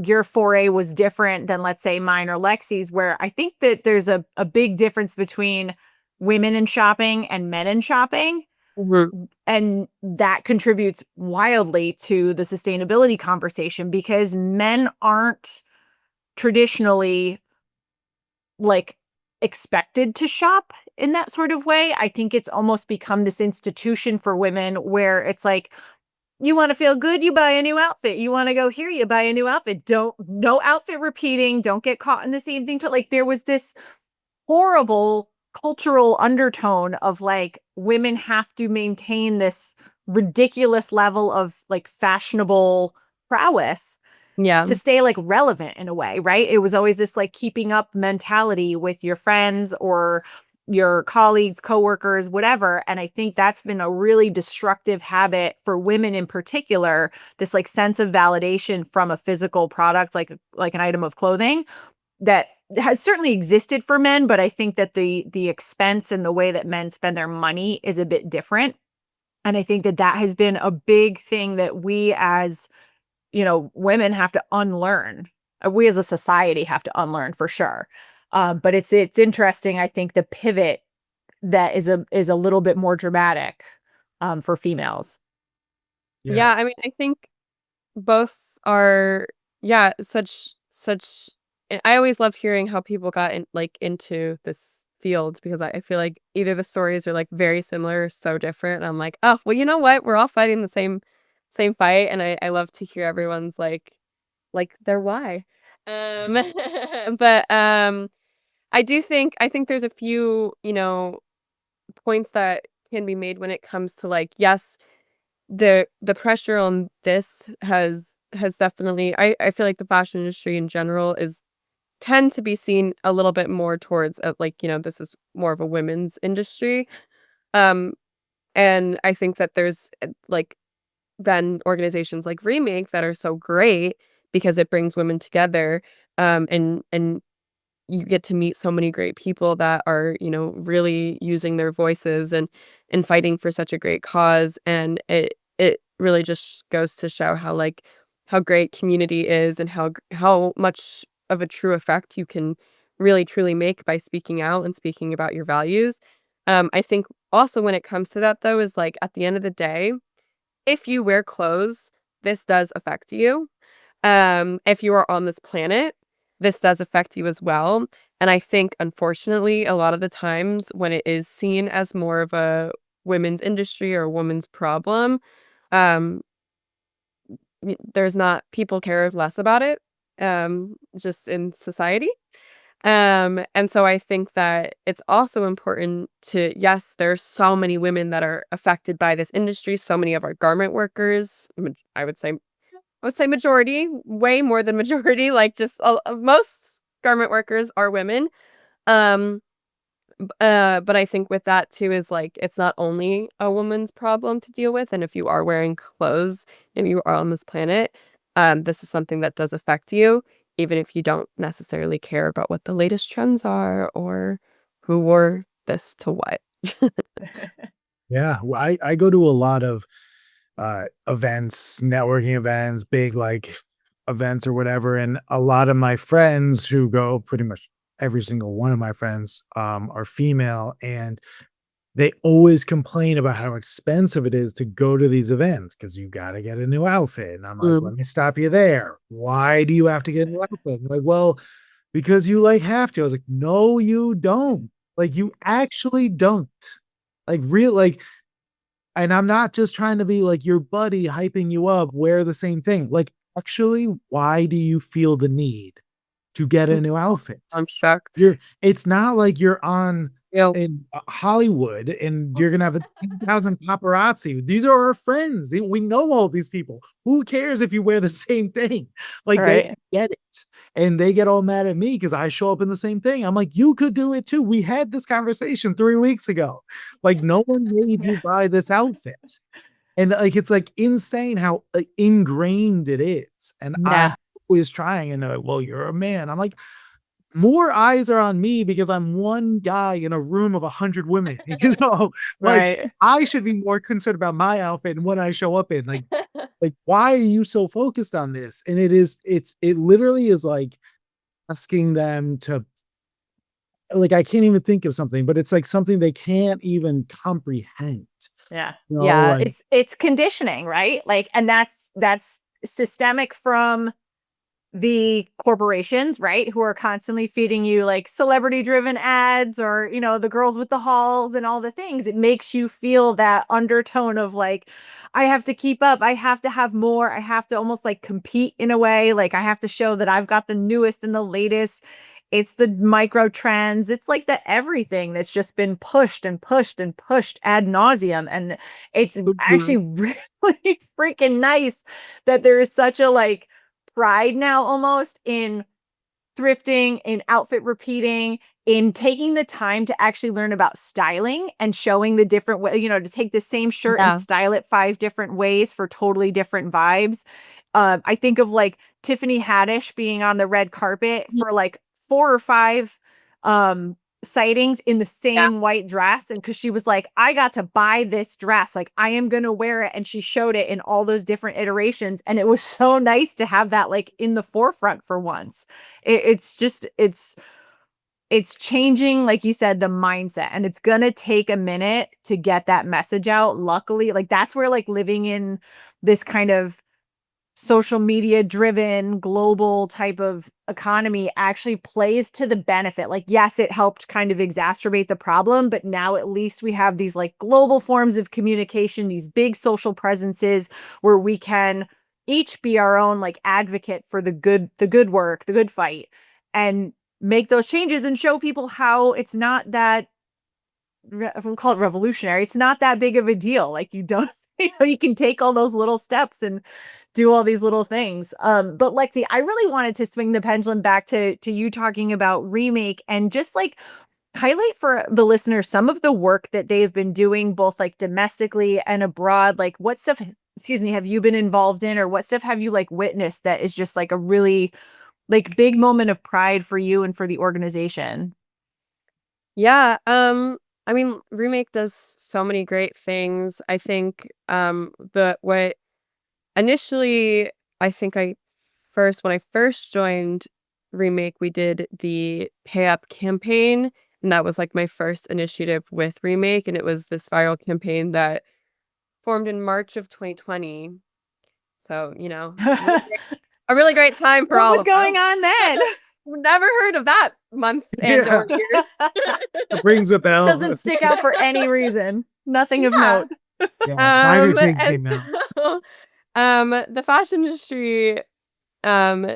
your foray was different than, let's say, mine or Lexi's, where I think that there's a big difference between women in shopping and men in shopping. Mhm. And that contributes wildly to the sustainability conversation, because men aren't traditionally like expected to shop in that sort of way. I think it's almost become this institution for women where it's like, you want to feel good, you buy a new outfit. You want to go here, you buy a new outfit. Don't, no outfit repeating. Don't get caught in the same thing. Like there was this horrible cultural undertone of like women have to maintain this ridiculous level of like fashionable prowess Yeah. to stay like relevant in a way, right? It was always this like keeping up mentality with your friends or your colleagues, coworkers, whatever. And I think that's been a really destructive habit for women in particular, this like sense of validation from a physical product, like an item of clothing, that has certainly existed for men, but I think that the expense and the way that men spend their money is a bit different. And I think that that has been a big thing that we as, women have to unlearn. We as a society have to unlearn for sure. But it's interesting. I think the pivot that is a little bit more dramatic for females. Yeah. Yeah, I mean, I think both are, yeah, such I always love hearing how people got into this field, because I feel like either the stories are like very similar or so different. I'm like, oh, well, you know what? We're all fighting the same fight, and I love to hear everyone's like their why. Um but I think there's a few, points that can be made when it comes to like, yes, the pressure on this has definitely, I feel like the fashion industry in general is tend to be seen a little bit more towards like, this is more of a women's industry. Um and I think that there's like then organizations like Remake that are so great because it brings women together, and you get to meet so many great people that are, really using their voices and fighting for such a great cause. And it really just goes to show how like how great community is, and how much of a true effect you can really truly make by speaking out and speaking about your values. I think also when it comes to that though is like at the end of the day, if you wear clothes, this does affect you. If you are on this planet, this does affect you as well. And I think, unfortunately, a lot of the times when it is seen as more of a women's industry or a woman's problem, um, there's not, people care less about it, just in society. And so I think that it's also important to, yes, there's so many women that are affected by this industry, so many of our garment workers, I would say majority, way more than majority, like just most garment workers are women. Um, but I think with that too is like it's not only a woman's problem to deal with, and if you are wearing clothes and you are on this planet, this is something that does affect you, even if you don't necessarily care about what the latest trends are or who wore this to what. Yeah. Well, I go to a lot of events, networking events, big like events or whatever. And a lot of my friends who go, pretty much every single one of my friends, are female. And they always complain about how expensive it is to go to these events because you got to get a new outfit. And I'm like, Mm. let me stop you there. Why do you have to get a new outfit? And they're like, well, because you like have to. I was like, no, you don't. Like, you actually don't. Like, real, like, and I'm not just trying to be like your buddy hyping you up, wear the same thing. Like, actually, why do you feel the need to get a new outfit? I'm shocked. It's not like you're on Yep. in Hollywood and you're gonna have 10,000 paparazzi. These are our friends. We know all these people. Who cares if you wear the same thing? Like, they Right. get it. And they get all mad at me because I show up in the same thing. I'm like, you could do it too. We had this conversation 3 weeks ago. Like, no one made you buy this outfit. And like, it's like insane how ingrained it is. And I'm Yeah. always trying, and they're like, well, you're a man. I'm like, more eyes are on me because I'm one guy in a room of 100 women, you know? Like, Right. I should be more concerned about my outfit and what I show up in. Like, why are you so focused on this? And it literally is like asking them to, like, I can't even think of something, but it's like something they can't even comprehend. Yeah. You know, Yeah. like, It's conditioning, right? Like, and that's systemic from the corporations, right? Who are constantly feeding you like celebrity driven ads or, the girls with the hauls and all the things. It makes you feel that undertone of like, I have to keep up. I have to have more. I have to almost like compete in a way. Like, I have to show that I've got the newest and the latest. It's the micro trends. It's like the everything that's just been pushed and pushed and pushed ad nauseum. And it's actually really freaking nice that there is such a like pride now almost in thrifting, in outfit repeating, in taking the time to actually learn about styling and showing the different way, to take the same shirt and Yeah. style it 5 different ways for totally different vibes. I think of like Tiffany Haddish being on the red carpet for like 4 or 5 um sightings in the Yeah. same white dress, and because she was like, I got to buy this dress, like I am gonna wear it, and she showed it in all those different iterations, and it was so nice to have that like in the forefront for once. It's just it's changing, like you said, the mindset, and it's gonna take a minute to get that message out. Luckily, like that's where like living in this kind of social media driven global type of economy actually plays to the benefit. Like, yes, it helped kind of exacerbate the problem, but now at least we have these like global forms of communication, these big social presences where we can each be our own like advocate for the good work, the good fight, and make those changes and show people how it's not that we'll call it revolutionary. It's not that big of a deal. Like, you don't, you can take all those little steps and do all these little things. But Lexi, I really wanted to swing the pendulum back to you talking about remake and just like highlight for the listener some of the work that they've been doing both like domestically and abroad. Like, what stuff, excuse me, have you been involved in, or what stuff have you like witnessed that is just like a really like big moment of pride for you and for the organization? Yeah, I mean, Remake does so many great things. I think the what initially I think I first when I first joined Remake, we did the Pay Up campaign, and that was like my first initiative with Remake, and it was this viral campaign that formed in March of 2020. So, a really great time for What all was of going us. on then? Never heard of that month and yeah, or year. it rings a bell. Doesn't stick out for any reason. Nothing of Yeah. note. Yeah, Spider Pig And came out. so, the fashion industry, um,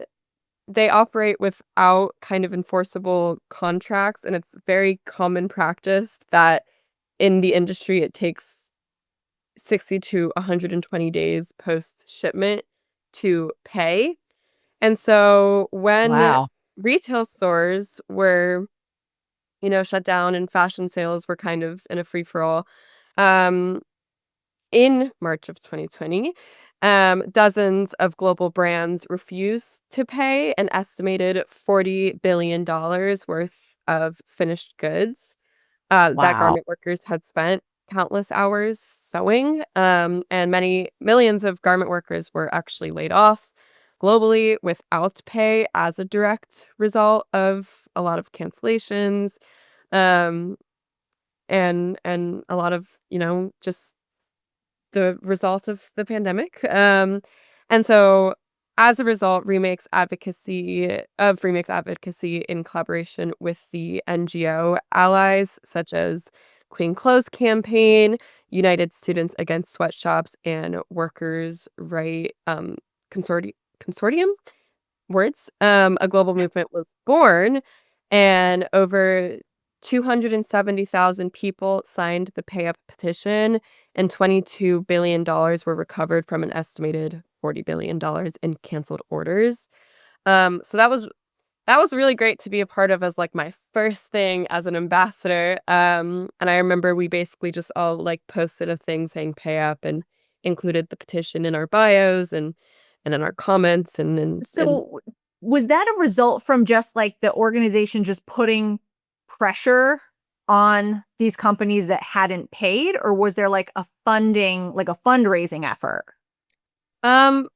they operate without kind of enforceable contracts, and it's very common practice that in the industry it takes 60 to 120 days post shipment to pay. And so when Wow. retail stores were, shut down and fashion sales were kind of in a free for all, um, in March of 2020, dozens of global brands refused to pay an estimated $40 billion worth of finished goods that Wow. garment workers had spent countless hours sewing. And many millions of garment workers were actually laid off globally without pay as a direct result of a lot of cancellations. Um, and a lot of, just the result of the pandemic. And so as a result, Remakes advocacy in collaboration with the NGO allies such as Clean Clothes Campaign, United Students Against Sweatshops, and Workers' Right Consortium, a global movement was born, and over 270,000 people signed the Pay Up petition, and $22 billion were recovered from an estimated $40 billion in canceled orders. So that was really great to be a part of as like my first thing as an ambassador. And I remember we basically just all like posted a thing saying Pay Up and included the petition in our bios and in our comments and So was that a result from just like the organization just putting pressure on these companies that hadn't paid, or was there like a fundraising effort? um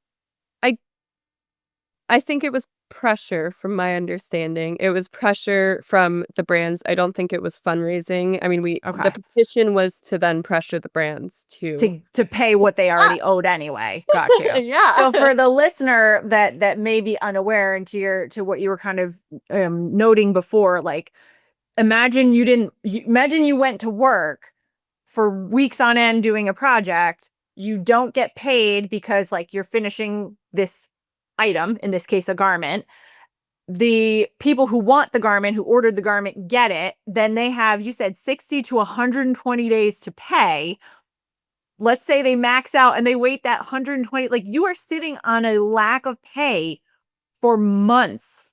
I think it was pressure from my understanding. It was pressure from the brands. I don't think it was fundraising. I mean, Okay. the petition was to then pressure the brands to pay what they already owed anyway. Got you. Yeah. So for the listener that may be unaware, and to what you were kind of noting before, like imagine you went to work for weeks on end doing a project. You don't get paid because like you're finishing this item, in this case a garment. The people who want the garment, who ordered the garment, get it. Then they have, you said, 60 to 120 days to pay. Let's say they max out and they wait that 120, like you are sitting on a lack of pay for months.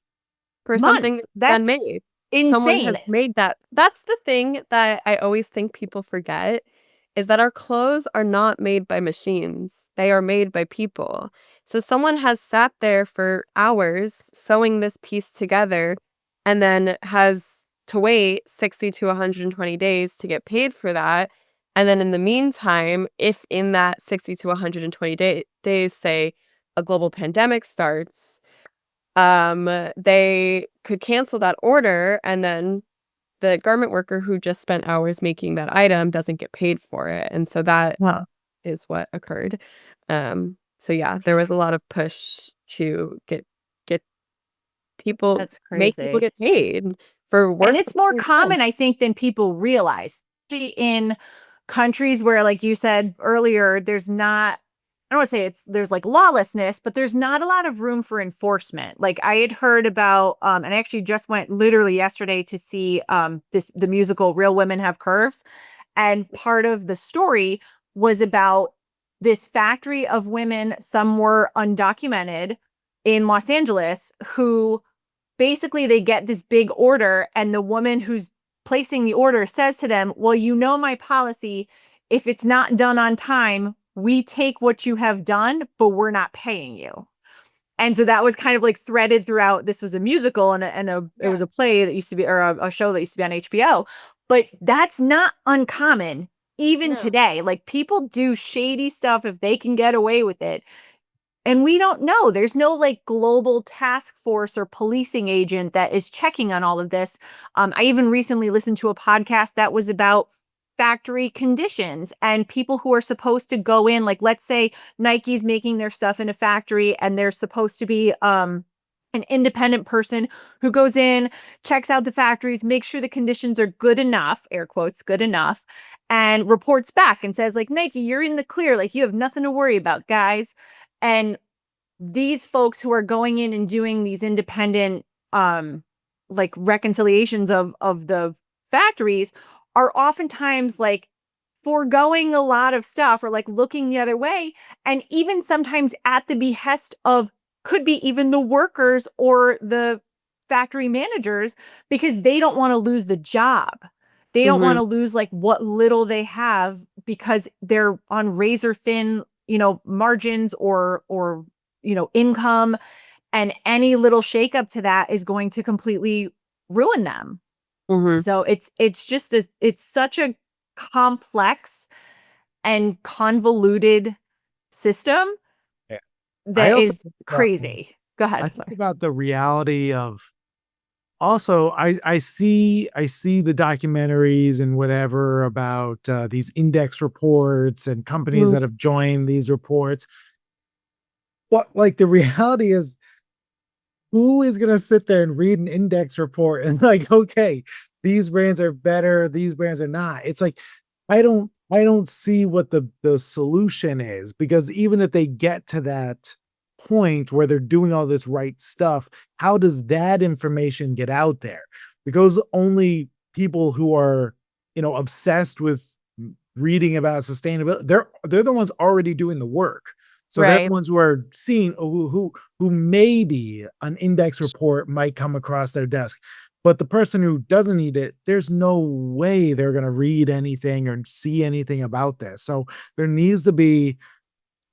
For something that's made. Insane. Someone has made that. That's the thing that I always think people forget, is that our clothes are not made by machines. They are made by people. So someone has sat there for hours sewing this piece together and then has to wait 60 to 120 days to get paid for that. And then in the meantime, if in that 60 to 120 days, say, a global pandemic starts, they could cancel that order, and then the garment worker who just spent hours making that item doesn't get paid for it. And so that is what occurred. So yeah, there was a lot of push to get people, That's make crazy. people get paid for work. And it's more common, I think, than people realize. In countries where, like you said earlier, there's not, I don't want to say there's like lawlessness, but there's not a lot of room for enforcement. Like I had heard about, and I actually just went literally yesterday to see the musical Real Women Have Curves. And part of the story was about this factory of women, some were undocumented, in Los Angeles, who basically they get this big order, and the woman who's placing the order says to them, well, you know my policy, if it's not done on time, we take what you have done, but we're not paying you. And so that was kind of like threaded throughout. This was a musical it was a play that used to be, or a show that used to be on HBO. But that's not uncommon even today. Like people do shady stuff if they can get away with it. And we don't know. There's no like global task force or policing agent that is checking on all of this. I even recently listened to a podcast that was about factory conditions and people who are supposed to go in. Like, let's say Nike's making their stuff in a factory, and there's supposed to be an independent person who goes in, checks out the factories, makes sure the conditions are good enough, air quotes, good enough, and reports back and says, like, Nike, you're in the clear. Like, you have nothing to worry about, guys. And these folks who are going in and doing these independent like reconciliations of the factories are oftentimes like foregoing a lot of stuff, or like looking the other way, and even sometimes at the behest of, could be even the workers or the factory managers, because they don't want to lose the job. They don't want to lose like what little they have, because they're on razor thin, margins or income, and any little shakeup to that is going to completely ruin them. So it's just it's such a complex and convoluted system that is crazy. Go ahead. I think about the reality of also I see the documentaries and whatever about these index reports and companies Mm. that have joined these reports. But like the reality is, who is gonna sit there and read an index report and like, okay, these brands are better, these brands are not. It's like I don't see what the solution is, because even if they get to that point where they're doing all this right stuff, how does that information get out there? Because only people who are, obsessed with reading about sustainability, they're the ones already doing the work. So they're the Right. ones who are seeing, who maybe an index report might come across their desk. But the person who doesn't need it, there's no way they're going to read anything or see anything about this. So there needs to be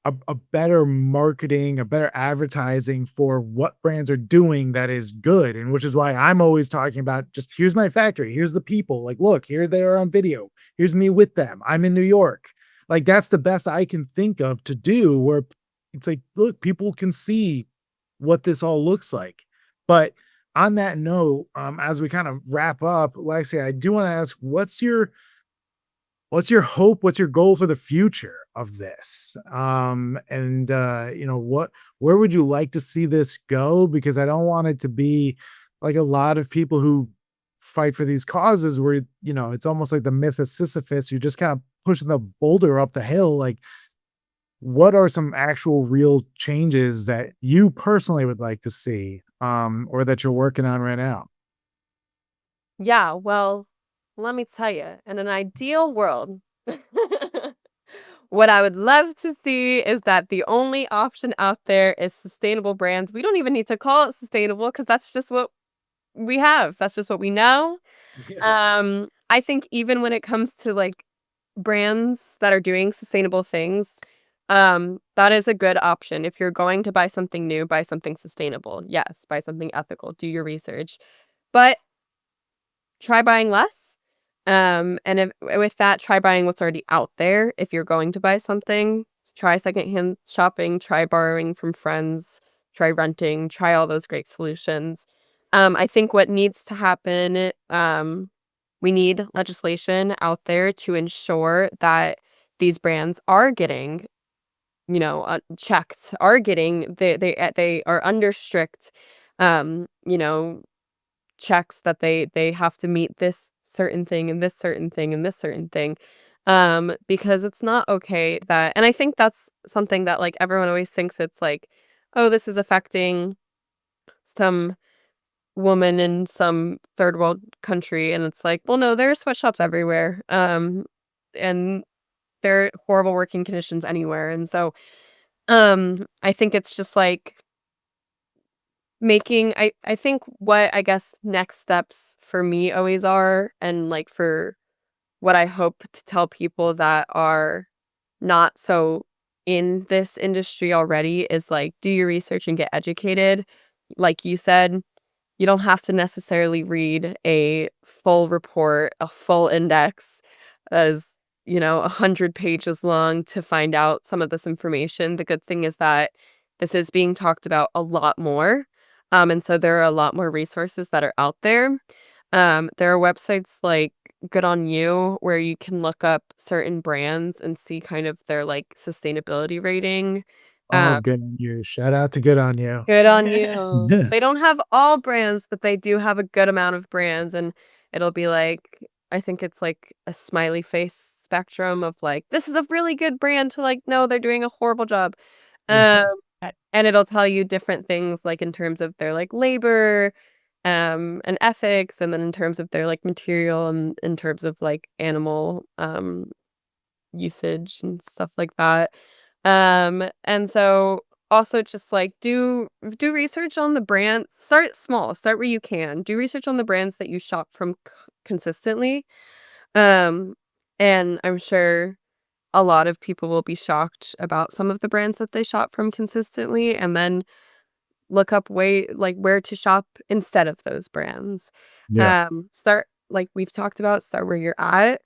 a better marketing, a better advertising for what brands are doing that is good. And which is why I'm always talking about, just here's my factory, here's the people. Like, look, here they are on video. Here's me with them. I'm in New York. Like, that's the best I can think of to do, where it's like, look, people can see what this all looks like. But on that note, as we kind of wrap up, Lexi, I do want to ask, what's your hope? What's your goal for the future of this? And where would you like to see this go? Because I don't want it to be like a lot of people who fight for these causes where, it's almost like the myth of Sisyphus. You're just kind of pushing the boulder up the hill. Like, what are some actual real changes that you personally would like to see, or that you're working on right now? Yeah, well, let me tell you, in an ideal world, what I would love to see is that the only option out there is sustainable brands. We don't even need to call it sustainable because that's just what we have. That's just what we know. Yeah. I think even when it comes to like brands that are doing sustainable things, that is a good option. If you're going to buy something new, buy something sustainable. Yes, buy something ethical. Do your research. But try buying less. And with that, try buying what's already out there. If you're going to buy something, try secondhand shopping, try borrowing from friends, try renting, try all those great solutions. I think what needs to happen, we need legislation out there to ensure that these brands are getting, checked, are getting they are under strict, um, you know, checks that they have to meet this certain thing and this certain thing and this certain thing, because it's not okay that, and I think that's something that like everyone always thinks it's like, oh, this is affecting some woman in some third world country, and it's like, well, no, there are sweatshops everywhere, and there are horrible working conditions anywhere, and so I think it's just like making, I think what I guess next steps for me always are, and like for what I hope to tell people that are not so in this industry already is like, do your research and get educated. Like you said, you don't have to necessarily read a full report, a full index as, 100 pages long to find out some of this information. The good thing is that this is being talked about a lot more. And so there are a lot more resources that are out there. There are websites like Good on You where you can look up certain brands and see kind of their like sustainability rating. Oh, Um, good on you. Shout out to good on you. Good on you. They don't have all brands, but they do have a good amount of brands, and it'll be like, I think it's like a smiley face spectrum of like, this is a really good brand to like, no, they're doing a horrible job. Um, and it'll tell you different things like in terms of their like labor, and ethics, and then in terms of their like material, and in terms of like animal usage and stuff like that. And so also just like do research on the brands. Start small. Start where you can. Do research on the brands that you shop from consistently. Um, and I'm sure a lot of people will be shocked about some of the brands that they shop from consistently, and then look up way like where to shop instead of those brands. Yeah. Start like we've talked about, start where you're at.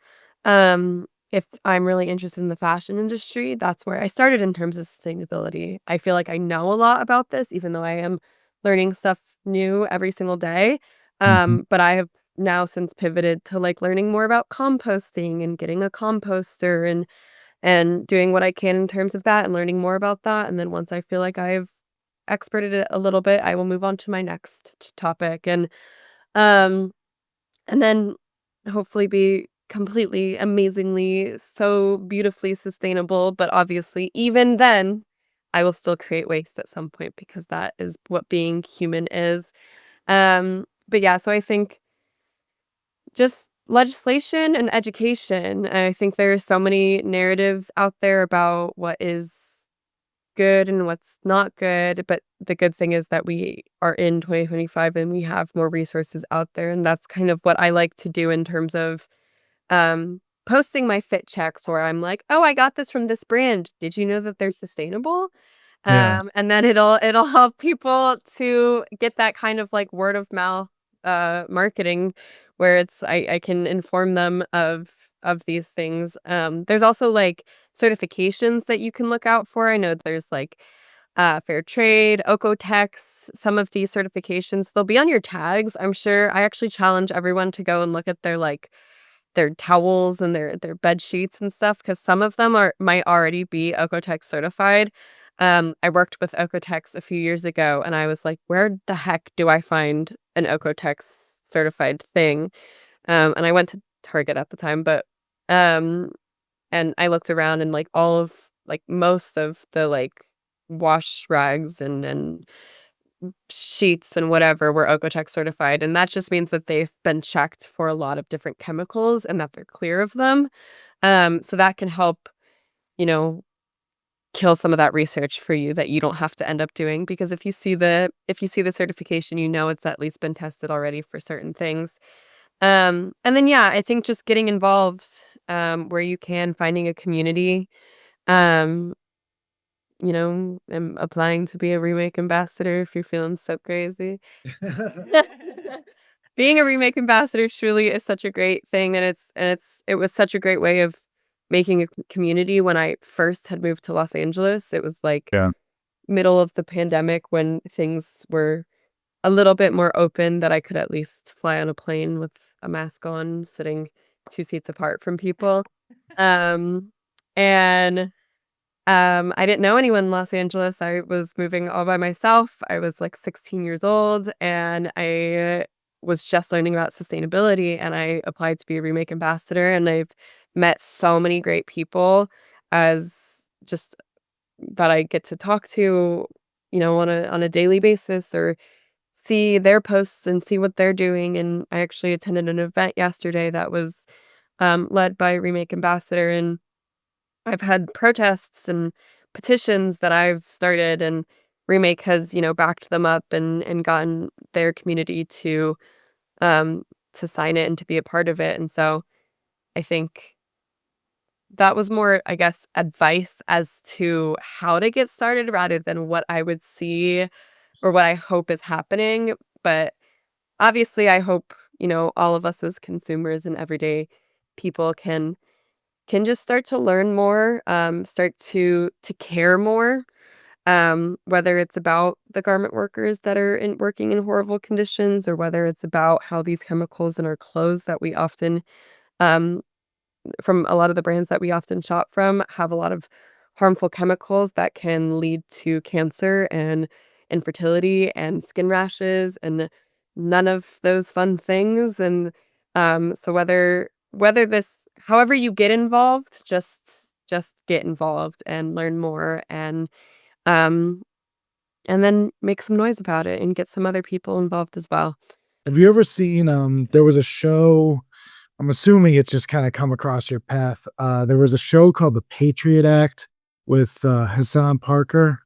If I'm really interested in the fashion industry, that's where I started in terms of sustainability. I feel like I know a lot about this, even though I am learning stuff new every single day. But I have now since pivoted to like learning more about composting and getting a composter and doing what I can in terms of that and learning more about that. And then once I feel like I've experted it a little bit, I will move on to my next topic um and then hopefully be completely amazingly so beautifully sustainable. But obviously, even then, I will still create waste at some point because that is what being human is. But yeah, so I think just legislation and education. I think there are so many narratives out there about what is good and what's not good. But the good thing is that we are in 2025 and we have more resources out there. And that's kind of what I like to do in terms of posting my fit checks where I'm like, oh, I got this from this brand. Did you know that they're sustainable? Yeah. And then it'll help people to get that kind of like word of mouth marketing where it's I can inform them of these things. There's also like certifications that you can look out for. I know there's like fair trade, Ocotex, some of these certifications, they'll be on your tags. I'm sure I actually challenge everyone to go and look at their towels and their bed sheets and stuff because some of them might already be Ocotex certified. I worked with Ocotex a few years ago and I was like, where the heck do I find an Ocotex certified thing? And I went to Target at the time, but and I looked around and like all of like most of the like wash rags and sheets and whatever were Ocotex certified. And that just means that they've been checked for a lot of different chemicals and that they're clear of them. So that can help, you know, kill some of that research for you that you don't have to end up doing because if you see the certification, you know it's at least been tested already for certain things. And then yeah, I think just getting involved where you can, finding a community. Um and applying to be a remake ambassador if you're feeling so crazy. Being a remake ambassador truly is such a great thing, and it was such a great way of making a community when I first had moved to Los Angeles. It was like Yeah. middle of the pandemic when things were a little bit more open that I could at least fly on a plane with a mask on, sitting 2 seats apart from people. Um, and I didn't know anyone in Los Angeles. I was moving all by myself. I was like 16 years old and I was just learning about sustainability and I applied to be a remake ambassador and I've met so many great people as just that I get to talk to, on a daily basis or see their posts and see what they're doing. And I actually attended an event yesterday that was led by a remake ambassador and I've had protests and petitions that I've started and Remake has, backed them up and gotten their community to sign it and to be a part of it. And so I think that was more, I guess, advice as to how to get started rather than what I would see or what I hope is happening. But obviously I hope, all of us as consumers and everyday people can just start to learn more, start to care more, whether it's about the garment workers that are working in horrible conditions, or whether it's about how these chemicals in our clothes that we often, um, from a lot of the brands that we often shop from, have a lot of harmful chemicals that can lead to cancer and infertility and skin rashes and none of those fun things. And so whether this however you get involved, just get involved and learn more um and then make some noise about it and get some other people involved as well. Have you ever seen, there was a show, I'm assuming it's just kind of come across your path. There was a show called The Patriot Act with Hassan Parker.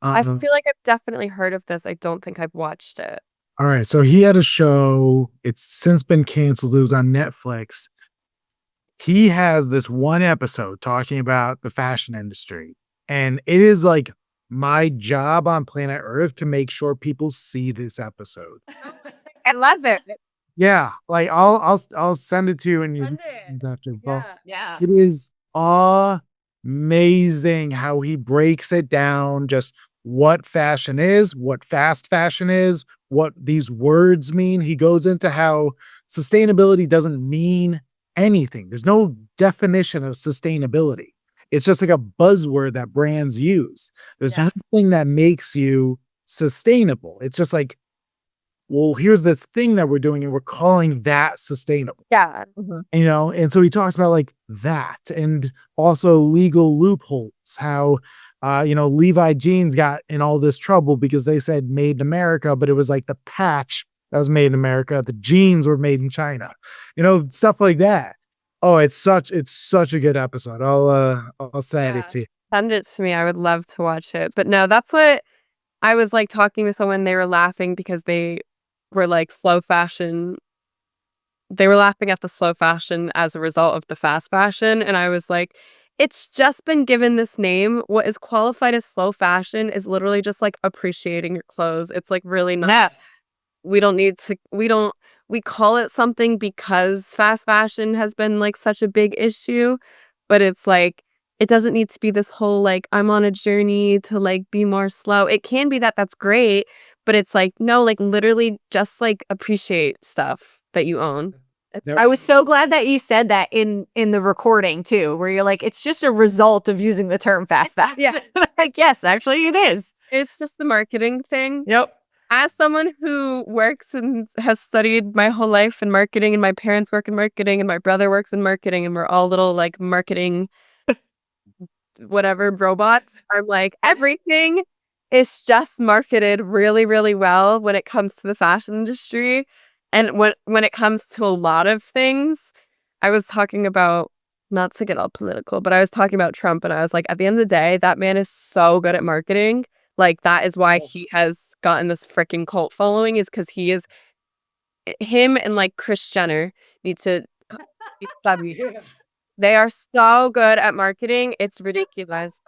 I Um, feel like I've definitely heard of this. I don't think I've watched it. all right. So he had a show. It's since been canceled. It was on Netflix. He has this one episode talking about the fashion industry. And it is like my job on planet Earth to make sure people see this episode. I love it. Yeah, like I'll send it to you and you Send it. after. But Yeah. it is amazing how he breaks it down just what fashion is, what fast fashion is, what these words mean. He goes into how sustainability doesn't mean anything. There's no definition of sustainability. It's just like a buzzword that brands use. There's nothing that makes you sustainable. It's just like, well, here's this thing that we're doing and we're calling that sustainable. Yeah. And so he talks about like that, and also legal loopholes, how Levi jeans got in all this trouble because they said made in America, but it was like the patch that was made in America. The jeans were made in China, stuff like that. Oh, it's such a good episode. I'll send it to you. Send it to me. I would love to watch it. But no, that's what I was like talking to someone. They were laughing because they were like slow fashion. They were laughing at the slow fashion as a result of the fast fashion. And I was like, it's just been given this name. What is qualified as slow fashion is literally just like appreciating your clothes. It's like really not. We call it something because fast fashion has been like such a big issue, but it's like, it doesn't need to be this whole like, I'm on a journey to like be more slow. It can be that, that's great, but it's like, no, like literally just like appreciate stuff that you own. I was so glad that you said that in the recording too, where you're like, it's just a result of using the term fast fashion. Yeah. Like, yes, actually it is. It's just the marketing thing. Yep. As someone who works and has studied my whole life in marketing, and my parents work in marketing and my brother works in marketing, and we're all little like marketing whatever robots, I'm like, everything is just marketed really, really well when it comes to the fashion industry. And when it comes to a lot of things, I was talking about, not to get all political, but I was talking about Trump, and I was like, at the end of the day, that man is so good at marketing. Like, that is why he has gotten this freaking cult following, is because him and like Kris Jenner need to They are so good at marketing. It's ridiculous.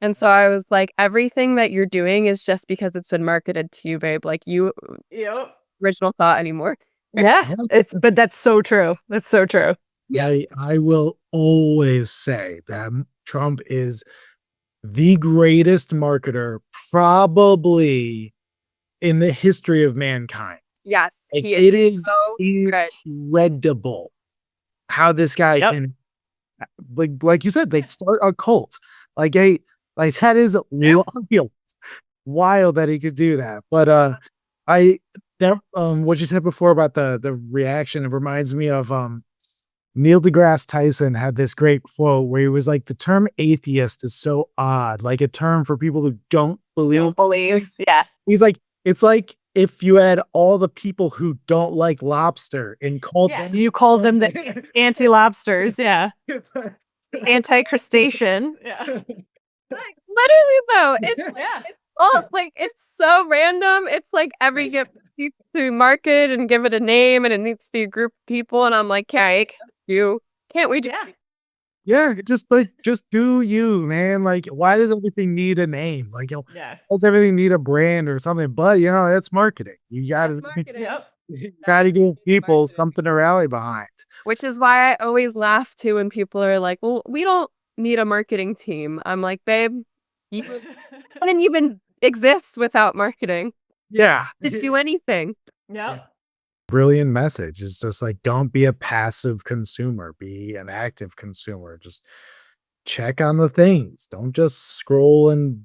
And so I was like, everything that you're doing is just because it's been marketed to you, babe. Like, you original thought anymore. Yeah. But that's so true. That's so true. Yeah. I will always say that Trump is the greatest marketer probably in the history of mankind. Yes. Like, He it is is so good. incredible how this guy can, like you said, they start a cult. Like that is wild that he could do that. But what you said before about the reaction, it reminds me of Neil deGrasse Tyson had this great quote where he was like, the term atheist is so odd, like a term for people who don't believe. Yeah. He's like, it's like if you had all the people who don't like lobster and called them, You call them the anti-lobsters. Yeah. Anti-crustacean. Yeah. Like, literally though, it's like, it's so random. It's like every gift needs to market and give it a name, and it needs to be a group of people. And I'm like, can't we do yeah, just do you, man. Like, why does everything need a name? Like, does everything need a brand or something? But it's marketing. You gotta give people something to rally behind. Which is why I always laugh too when people are like, well, we don't need a marketing team. I'm like, babe, you wouldn't even exist without marketing. Yeah. To do anything. Yeah. Brilliant message. It's just like, don't be a passive consumer, be an active consumer. Just check on the things. Don't just scroll and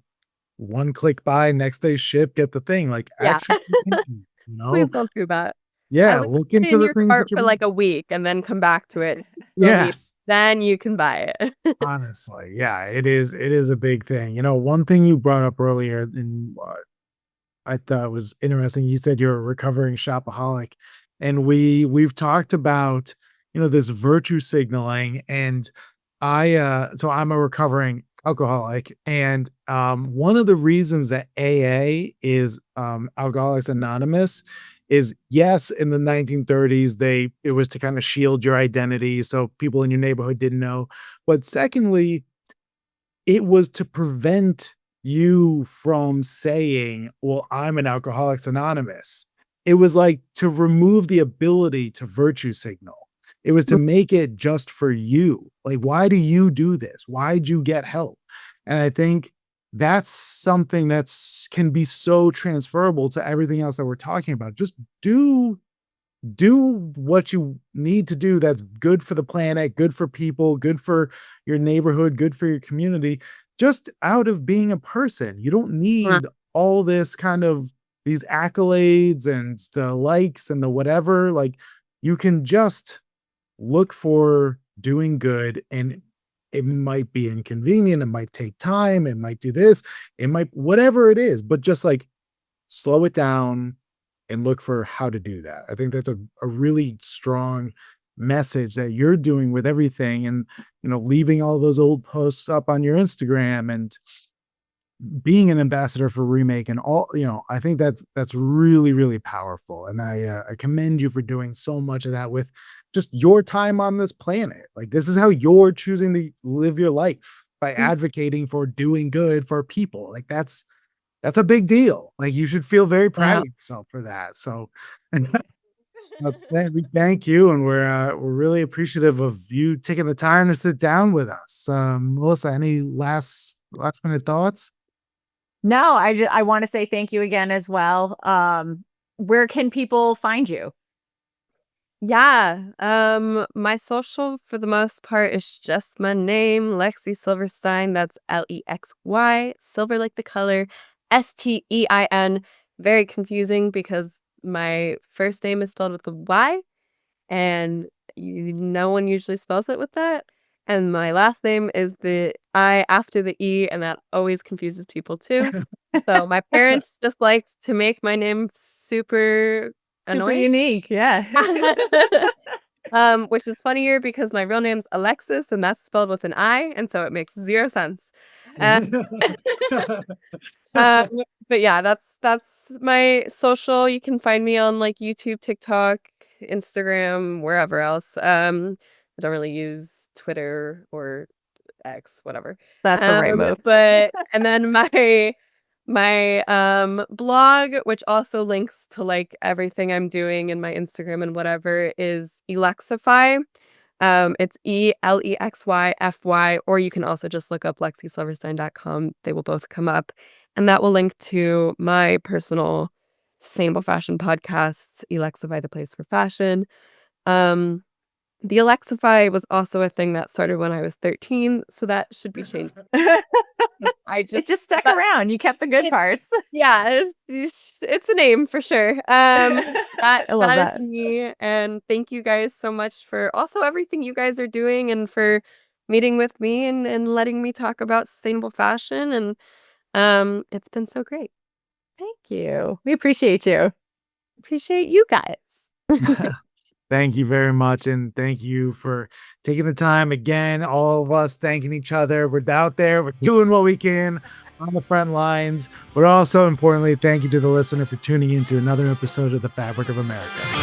one click buy, next day ship, get the thing. Like, actually, Please don't do that. Yeah, look into the things that for like a week and then come back to it. Yes. Then you can buy it. Honestly, yeah, it is a big thing. One thing you brought up earlier, and I thought was interesting. You said you're a recovering shopaholic, and we've talked about this virtue signaling, and so I'm a recovering alcoholic, and one of the reasons that AA is Alcoholics Anonymous is, yes, in the 1930s it was to kind of shield your identity so people in your neighborhood didn't know, but secondly, it was to prevent you from saying, well, I'm an Alcoholics Anonymous. It was like to remove the ability to virtue signal. It was to make it just for you. Like, why do you do this? Why'd you get help? And I think that's something that's can be so transferable to everything else that we're talking about. Just do what you need to do that's good for the planet, good for people, good for your neighborhood, good for your community, just out of being a person. You don't need all this kind of these accolades and the likes and the whatever. Like, you can just look for doing good, and it might be inconvenient, it might take time, it might do this, it might whatever it is, but just like slow it down and look for how to do that. I think that's a really strong message that you're doing with everything, and leaving all those old posts up on your Instagram and being an ambassador for Remake and all. I think that's really, really powerful. And I commend you for doing so much of that with just your time on this planet. Like, this is how you're choosing to live your life, by advocating for doing good for people. Like, that's a big deal. Like, you should feel very proud of yourself for that. So, and we thank you, and we're really appreciative of you taking the time to sit down with us. Melissa, any last minute thoughts? No, I want to say thank you again as well. Where can people find you? Yeah. My social for the most part is just my name, Lexy Silverstein. That's Lexy, silver like the color, Stein. Very confusing because my first name is spelled with a Y, and no one usually spells it with that. And my last name is the I after the E, and that always confuses people too. So my parents just liked to make my name super annoying. Unique, yeah. Which is funnier because my real name's Alexis, and that's spelled with an I, and so it makes zero sense. But yeah, that's my social. You can find me on like YouTube, TikTok, Instagram, wherever else. I don't really use Twitter or X, whatever. That's the right move. But and then my blog, which also links to like everything I'm doing in my Instagram and whatever, is Elexify. It's ELEXYFY, or you can also just look up LexySilverstein.com. They will both come up. And that will link to my personal sustainable fashion podcasts, Elexify, the place for fashion. The Alexify was also a thing that started when I was 13, so that should be changed. It just stuck around. You kept the good parts. Yeah, it's a name for sure. I love that. Is me, and thank you guys so much for also everything you guys are doing, and for meeting with me and letting me talk about sustainable fashion, and it's been so great. Thank you. We appreciate you. Appreciate you guys. Thank you very much. And thank you for taking the time again. All of us thanking each other. We're out there. We're doing what we can on the front lines. But also importantly, thank you to the listener for tuning in to another episode of The Fabric of America.